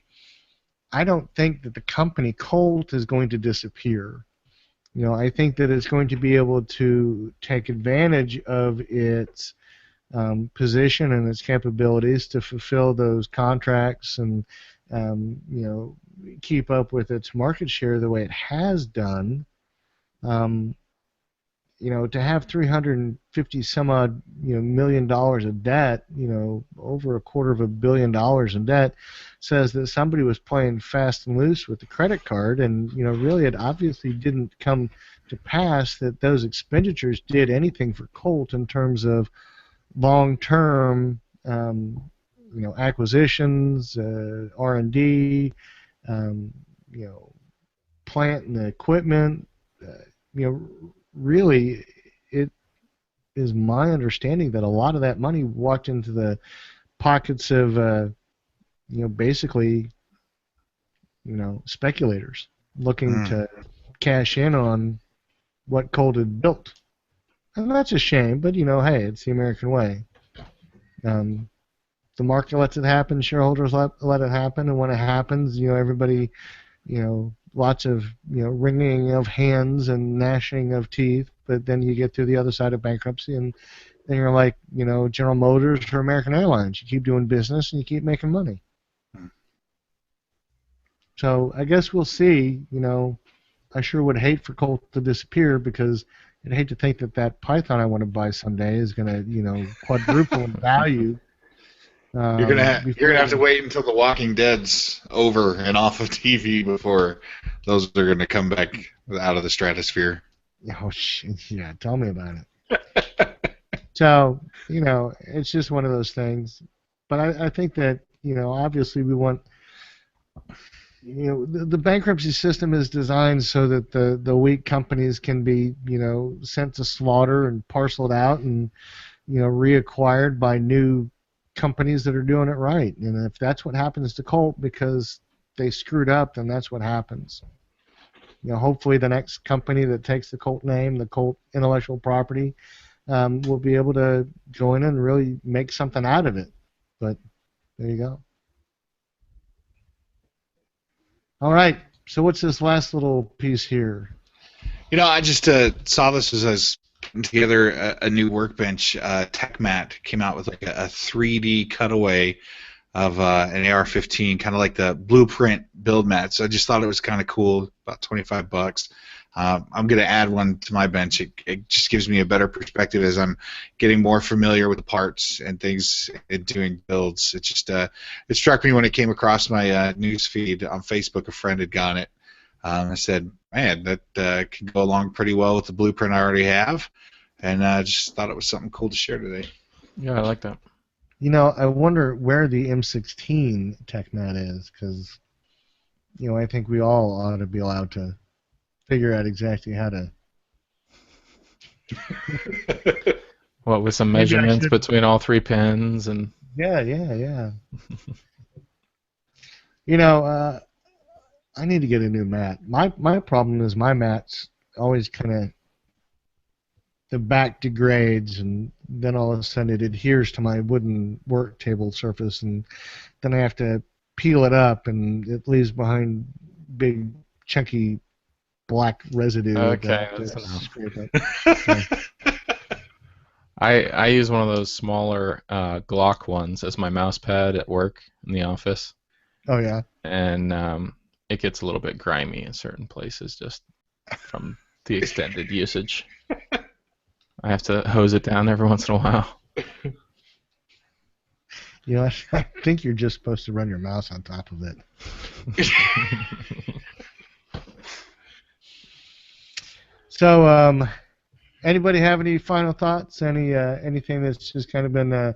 I don't think that the company Colt is going to disappear. I think that it's going to be able to take advantage of its position and its capabilities to fulfill those contracts and keep up with its market share the way it has done. To have $350 some odd million of debt, over $250 million in debt, says that somebody was playing fast and loose with the credit card, and really it obviously didn't come to pass that those expenditures did anything for Colt in terms of long-term acquisitions, R&D, plant and equipment. Really, it is my understanding that a lot of that money walked into the pockets of, basically, speculators looking to cash in on what Colt had built. And that's a shame, but, hey, it's the American way. The market lets it happen, shareholders let it happen, and when it happens, everybody, lots of wringing of hands and gnashing of teeth, but then you get to the other side of bankruptcy, and then you're like General Motors or American Airlines. You keep doing business and you keep making money. So I guess we'll see. I sure would hate for Colt to disappear, because I'd hate to think that Python I want to buy someday is going to quadruple in value. You're gonna have to wait until The Walking Dead's over and off of TV before those are gonna come back out of the stratosphere. Oh shit! Yeah, tell me about it. So it's just one of those things. But I think that obviously we want the bankruptcy system is designed so that the weak companies can be sent to slaughter and parceled out and reacquired by new companies that are doing it right. And if that's what happens to Colt because they screwed up, then that's what happens. Hopefully the next company that takes the Colt name, the Colt intellectual property, will be able to go in and really make something out of it. But there you go. All right. So what's this last little piece here? I just saw this as I was putting together a new workbench. TechMat came out with like a 3D cutaway of an AR-15, kind of like the blueprint build mat. So I just thought it was kind of cool, about $25. I'm going to add one to my bench. It just gives me a better perspective as I'm getting more familiar with the parts and things and doing builds. It just it struck me when it came across my news feed on Facebook. A friend had gotten it. I said, man, that could go along pretty well with the blueprint I already have, and I just thought it was something cool to share today. Yeah, I like that. I wonder where the M16 TechMat is, because I think we all ought to be allowed to figure out exactly how to What, with some Maybe I measurements should. between all 3 pins and. Yeah. You know, I need to get a new mat. My problem is my mat's always kind of the back degrades, and then all of a sudden it adheres to my wooden work table surface, and then I have to peel it up, and it leaves behind big chunky black residue that I Okay, have that's to enough. scrape up. I use one of those smaller Glock ones as my mouse pad at work in the office, Oh yeah. and it gets a little bit grimy in certain places just from the extended usage. I have to hose it down every once in a while. You know, I think you're just supposed to run your mouse on top of it. So, anybody have any final thoughts? Anything that's just kind of been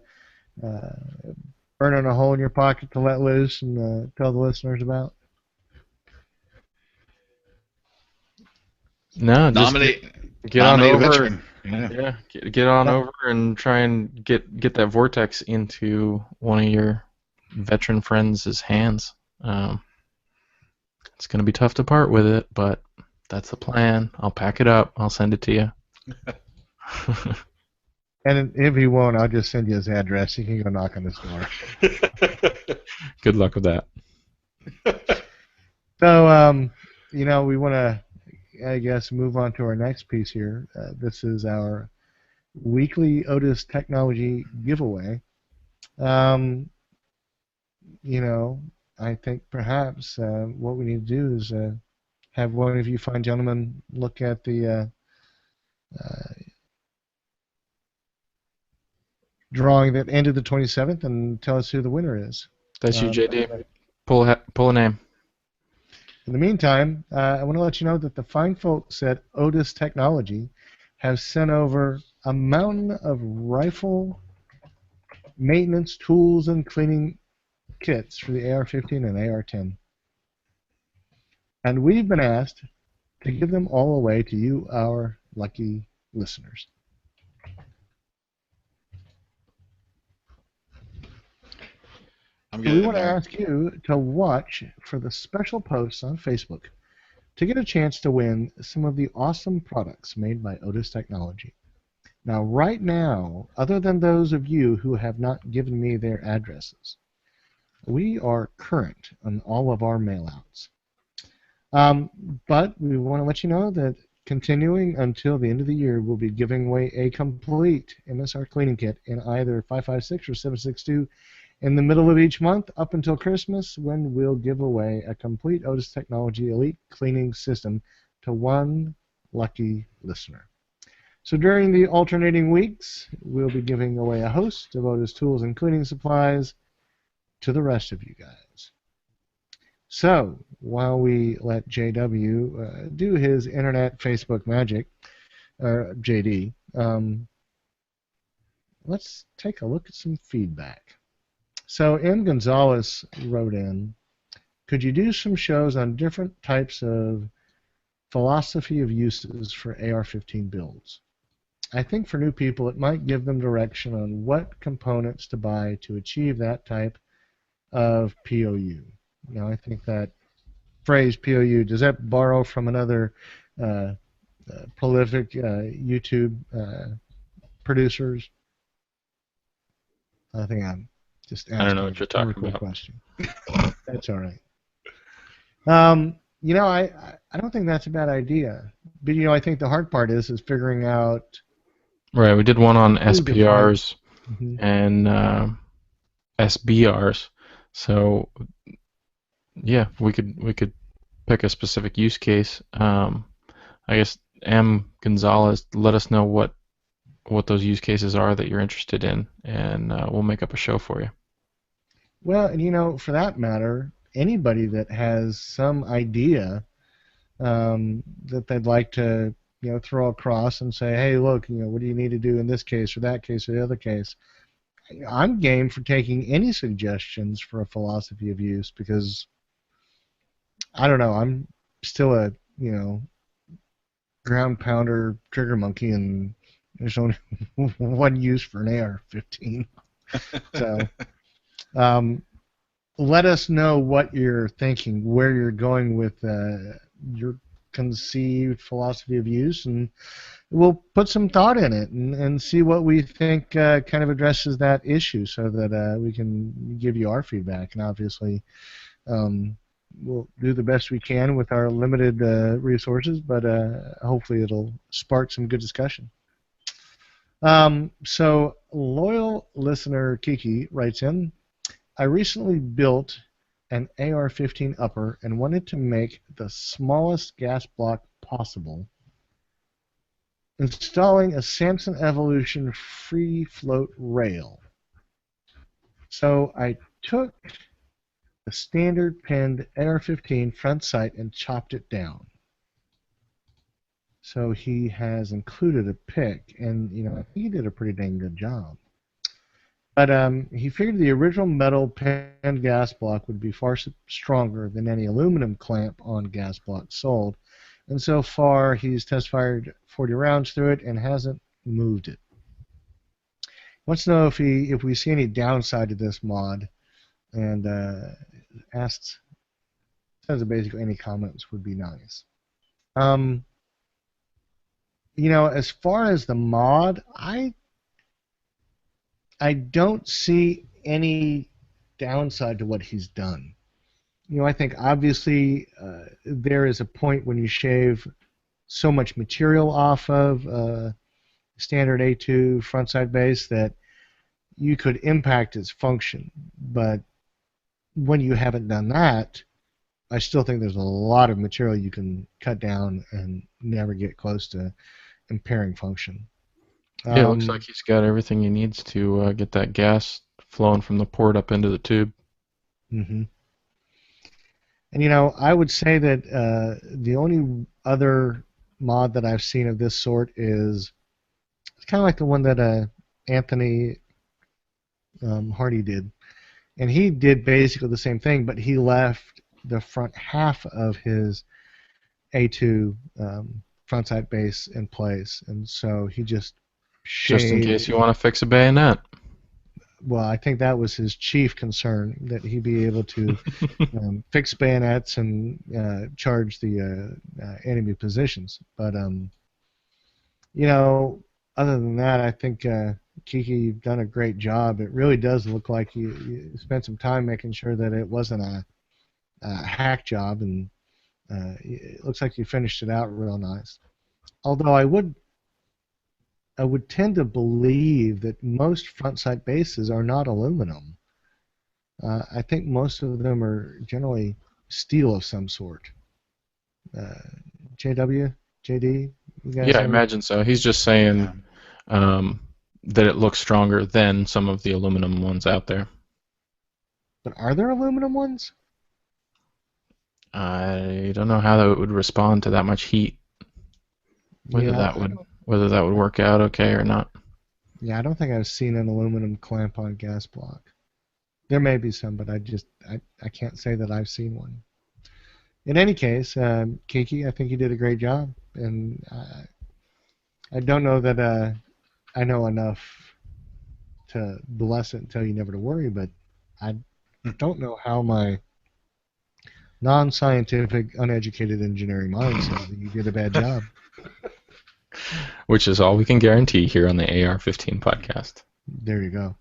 burning a hole in your pocket to let loose and tell the listeners about? No, just get on nominate a over. veteran. Yeah. Yeah, get on Yeah. over and try and get that vortex into one of your veteran friends' hands. It's going to be tough to part with it, but that's the plan. I'll pack it up. I'll send it to you. And if he won't, I'll just send you his address. You can go knock on his door. Good luck with that. So, we want to, I guess, move on to our next piece here. This is our weekly Otis Technology giveaway. I think perhaps what we need to do is have one of you fine gentlemen look at the drawing that ended the 27th and tell us who the winner is. That's you, JD. Pull a name. In the meantime, I want to let you know that the fine folks at Otis Technology have sent over a mountain of rifle maintenance tools and cleaning kits for the AR-15 and AR-10. And we've been asked to give them all away to you, our lucky listeners. I'm So good. we want to ask you to watch for the special posts on Facebook to get a chance to win some of the awesome products made by Otis Technology. Now, right now, other than those of you who have not given me their addresses, we are current on all of our mailouts. But we want to let you know that continuing until the end of the year, we'll be giving away a complete MSR cleaning kit in either 556 or 762 in the middle of each month up until Christmas, when we'll give away a complete Otis Technology Elite cleaning system to one lucky listener. So during the alternating weeks, we'll be giving away a host of Otis tools and cleaning supplies to the rest of you guys. So while we let JW do his internet Facebook magic, JD, let's take a look at some feedback. So M. Gonzalez wrote in, could you do some shows on different types of philosophy of uses for AR-15 builds? I think for new people it might give them direction on what components to buy to achieve that type of POU. Now I think that phrase POU, does that borrow from another prolific YouTube producers? I think I'm just asking I don't know what you're talking a about. question. That's all right. I don't think that's a bad idea. But I think the hard part is figuring out. Right, we did one on Who defines- SPRs Mhm. and SBRs. So yeah, we could pick a specific use case. I guess M. Gonzalez, let us know what those use cases are that you're interested in, and we'll make up a show for you. Well, and for that matter, anybody that has some idea that they'd like to, throw across and say, hey, look, what do you need to do in this case or that case or the other case? I'm game for taking any suggestions for a philosophy of use, because I don't know, I'm still a, ground pounder trigger monkey, and There's only one use for an AR-15. So let us know what you're thinking, where you're going with your conceived philosophy of use, and we'll put some thought in it and see what we think kind of addresses that issue so that we can give you our feedback. And obviously, we'll do the best we can with our limited resources, but hopefully it'll spark some good discussion. So loyal listener Kiki writes in, I recently built an AR-15 upper and wanted to make the smallest gas block possible, installing a Samson Evolution free float rail. So I took the standard pinned AR-15 front sight and chopped it down. So he has included a pic, and I think he did a pretty dang good job. But he figured the original metal pinned gas block would be far stronger than any aluminum clamp on gas block sold, and so far he's test fired 40 rounds through it and hasn't moved it. He wants to know if we see any downside to this mod, and asks, says that basically any comments would be nice. As far as the mod, I don't see any downside to what he's done. I think obviously there is a point when you shave so much material off of standard A2 frontside base that you could impact its function. But when you haven't done that, I still think there's a lot of material you can cut down and never get close to impairing function. Yeah, it looks like he's got everything he needs to get that gas flowing from the port up into the tube. Mm-hmm. And I would say that the only other mod that I've seen of this sort is it's kind of like the one that Anthony Hardy did, and he did basically the same thing, but he left the front half of his A2 frontside base in place, and so he just shaved. Just in case you want to fix a bayonet. Well, I think that was his chief concern, that he be able to fix bayonets and charge the enemy positions. But other than that, I think Kiki, you've done a great job. It really does look like you spent some time making sure that it wasn't a hack job, and it looks like you finished it out real nice. Although I would tend to believe that most front sight bases are not aluminum. I think most of them are generally steel of some sort. JW, JD, you guys? Yeah, I imagine so. He's just saying that it looks stronger than some of the aluminum ones out there. But are there aluminum ones? I don't know how that would respond to that much heat. Whether that would work out okay or not. Yeah, I don't think I've seen an aluminum clamp on gas block. There may be some, but I can't say that I've seen one. In any case, Kiki, I think you did a great job, and I don't know that I know enough to bless it and tell you never to worry, but I don't know how my non-scientific, uneducated engineering mind says that you did a bad job. Which is all we can guarantee here on the AR-15 podcast. There you go.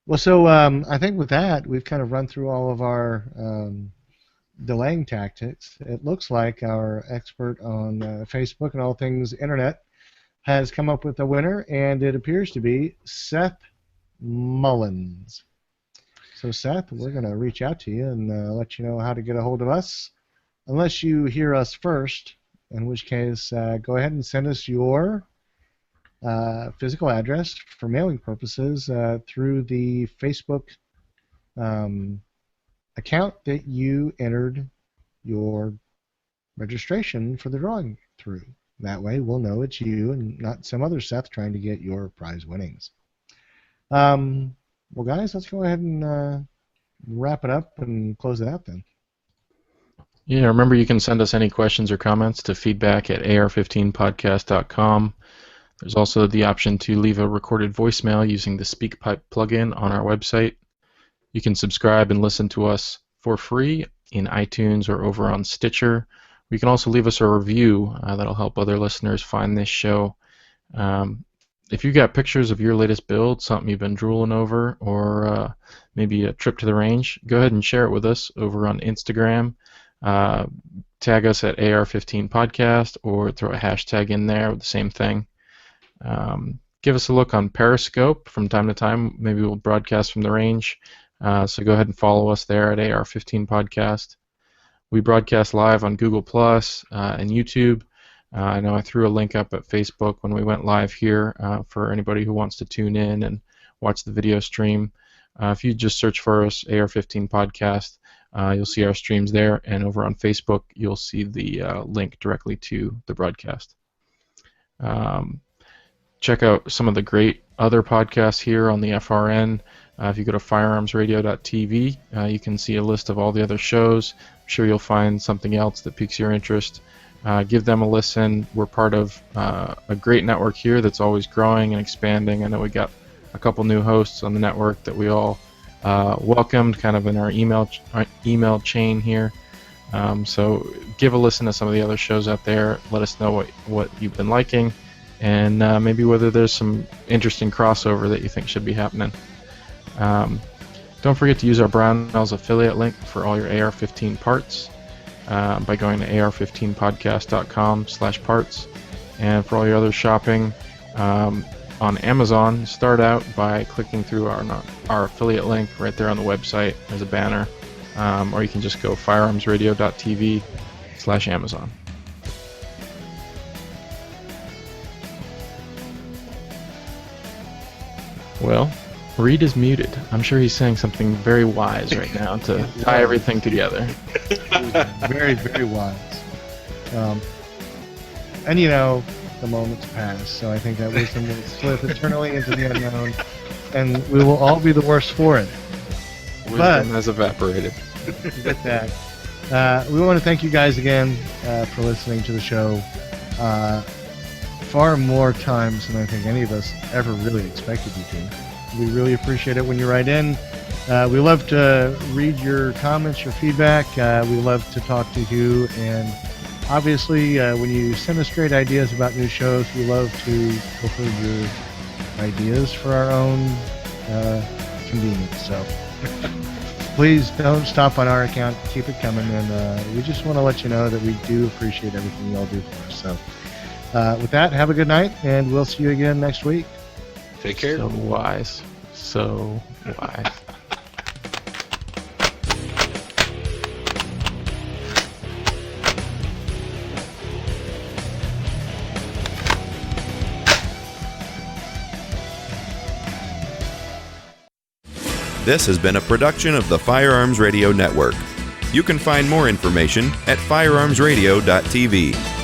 Well, so I think with that, we've kind of run through all of our delaying tactics. It looks like our expert on Facebook and all things internet has come up with a winner, and it appears to be Seth Mullins. So, Seth, we're going to reach out to you and let you know how to get a hold of us, unless you hear us first, in which case go ahead and send us your physical address for mailing purposes through the Facebook account that you entered your registration for the drawing through. That way we'll know it's you and not some other Seth trying to get your prize winnings. Well, guys, let's go ahead and wrap it up and close it out then. Yeah, remember you can send us any questions or comments to feedback@ar15podcast.com. There's also the option to leave a recorded voicemail using the SpeakPipe plugin on our website. You can subscribe and listen to us for free in iTunes or over on Stitcher. You can also leave us a review that'll help other listeners find this show. If you got pictures of your latest build, something you've been drooling over, or maybe a trip to the range, go ahead and share it with us over on Instagram. Tag us at AR-15 Podcast or throw a hashtag in there with the same thing. Give us a look on Periscope from time to time. Maybe we'll broadcast from the range. So go ahead and follow us there at AR-15 Podcast. We broadcast live on Google Plus and YouTube. I know I threw a link up at Facebook when we went live here for anybody who wants to tune in and watch the video stream. If you just search for us, AR-15 Podcast, you'll see our streams there, and over on Facebook, you'll see the link directly to the broadcast. Check out some of the great other podcasts here on the FRN. If you go to firearmsradio.tv, you can see a list of all the other shows. I'm sure you'll find something else that piques your interest. Give them a listen. We're part of a great network here that's always growing and expanding. I know we got a couple new hosts on the network that we all welcomed kind of in our email chain here. So give a listen to some of the other shows out there. Let us know what you've been liking, and maybe whether there's some interesting crossover that you think should be happening. Don't forget to use our Brownells affiliate link for all your AR-15 parts by going to ar15podcast.com/parts. And for all your other shopping on Amazon, start out by clicking through our affiliate link right there on the website as a banner, or you can just go firearmsradio.tv/Amazon. Well, Reed is muted. I'm sure he's saying something very wise right now to tie everything together. Very, very wise. And you know, the moment's passed, so I think that wisdom will slip eternally into the unknown, and we will all be the worse for it. Wisdom has evaporated. With that, we want to thank you guys again for listening to the show. Far more times than I think any of us ever really expected you to. We really appreciate it when you write in. We love to read your comments, your feedback. We love to talk to you. And obviously, when you send us great ideas about new shows, we love to go through your ideas for our own convenience. So please don't stop on our account. Keep it coming. And we just want to let you know that we do appreciate everything you all do for us. So with that, have a good night, and we'll see you again next week. Take care. So wise. So wise. This has been a production of the Firearms Radio Network. You can find more information at firearmsradio.tv.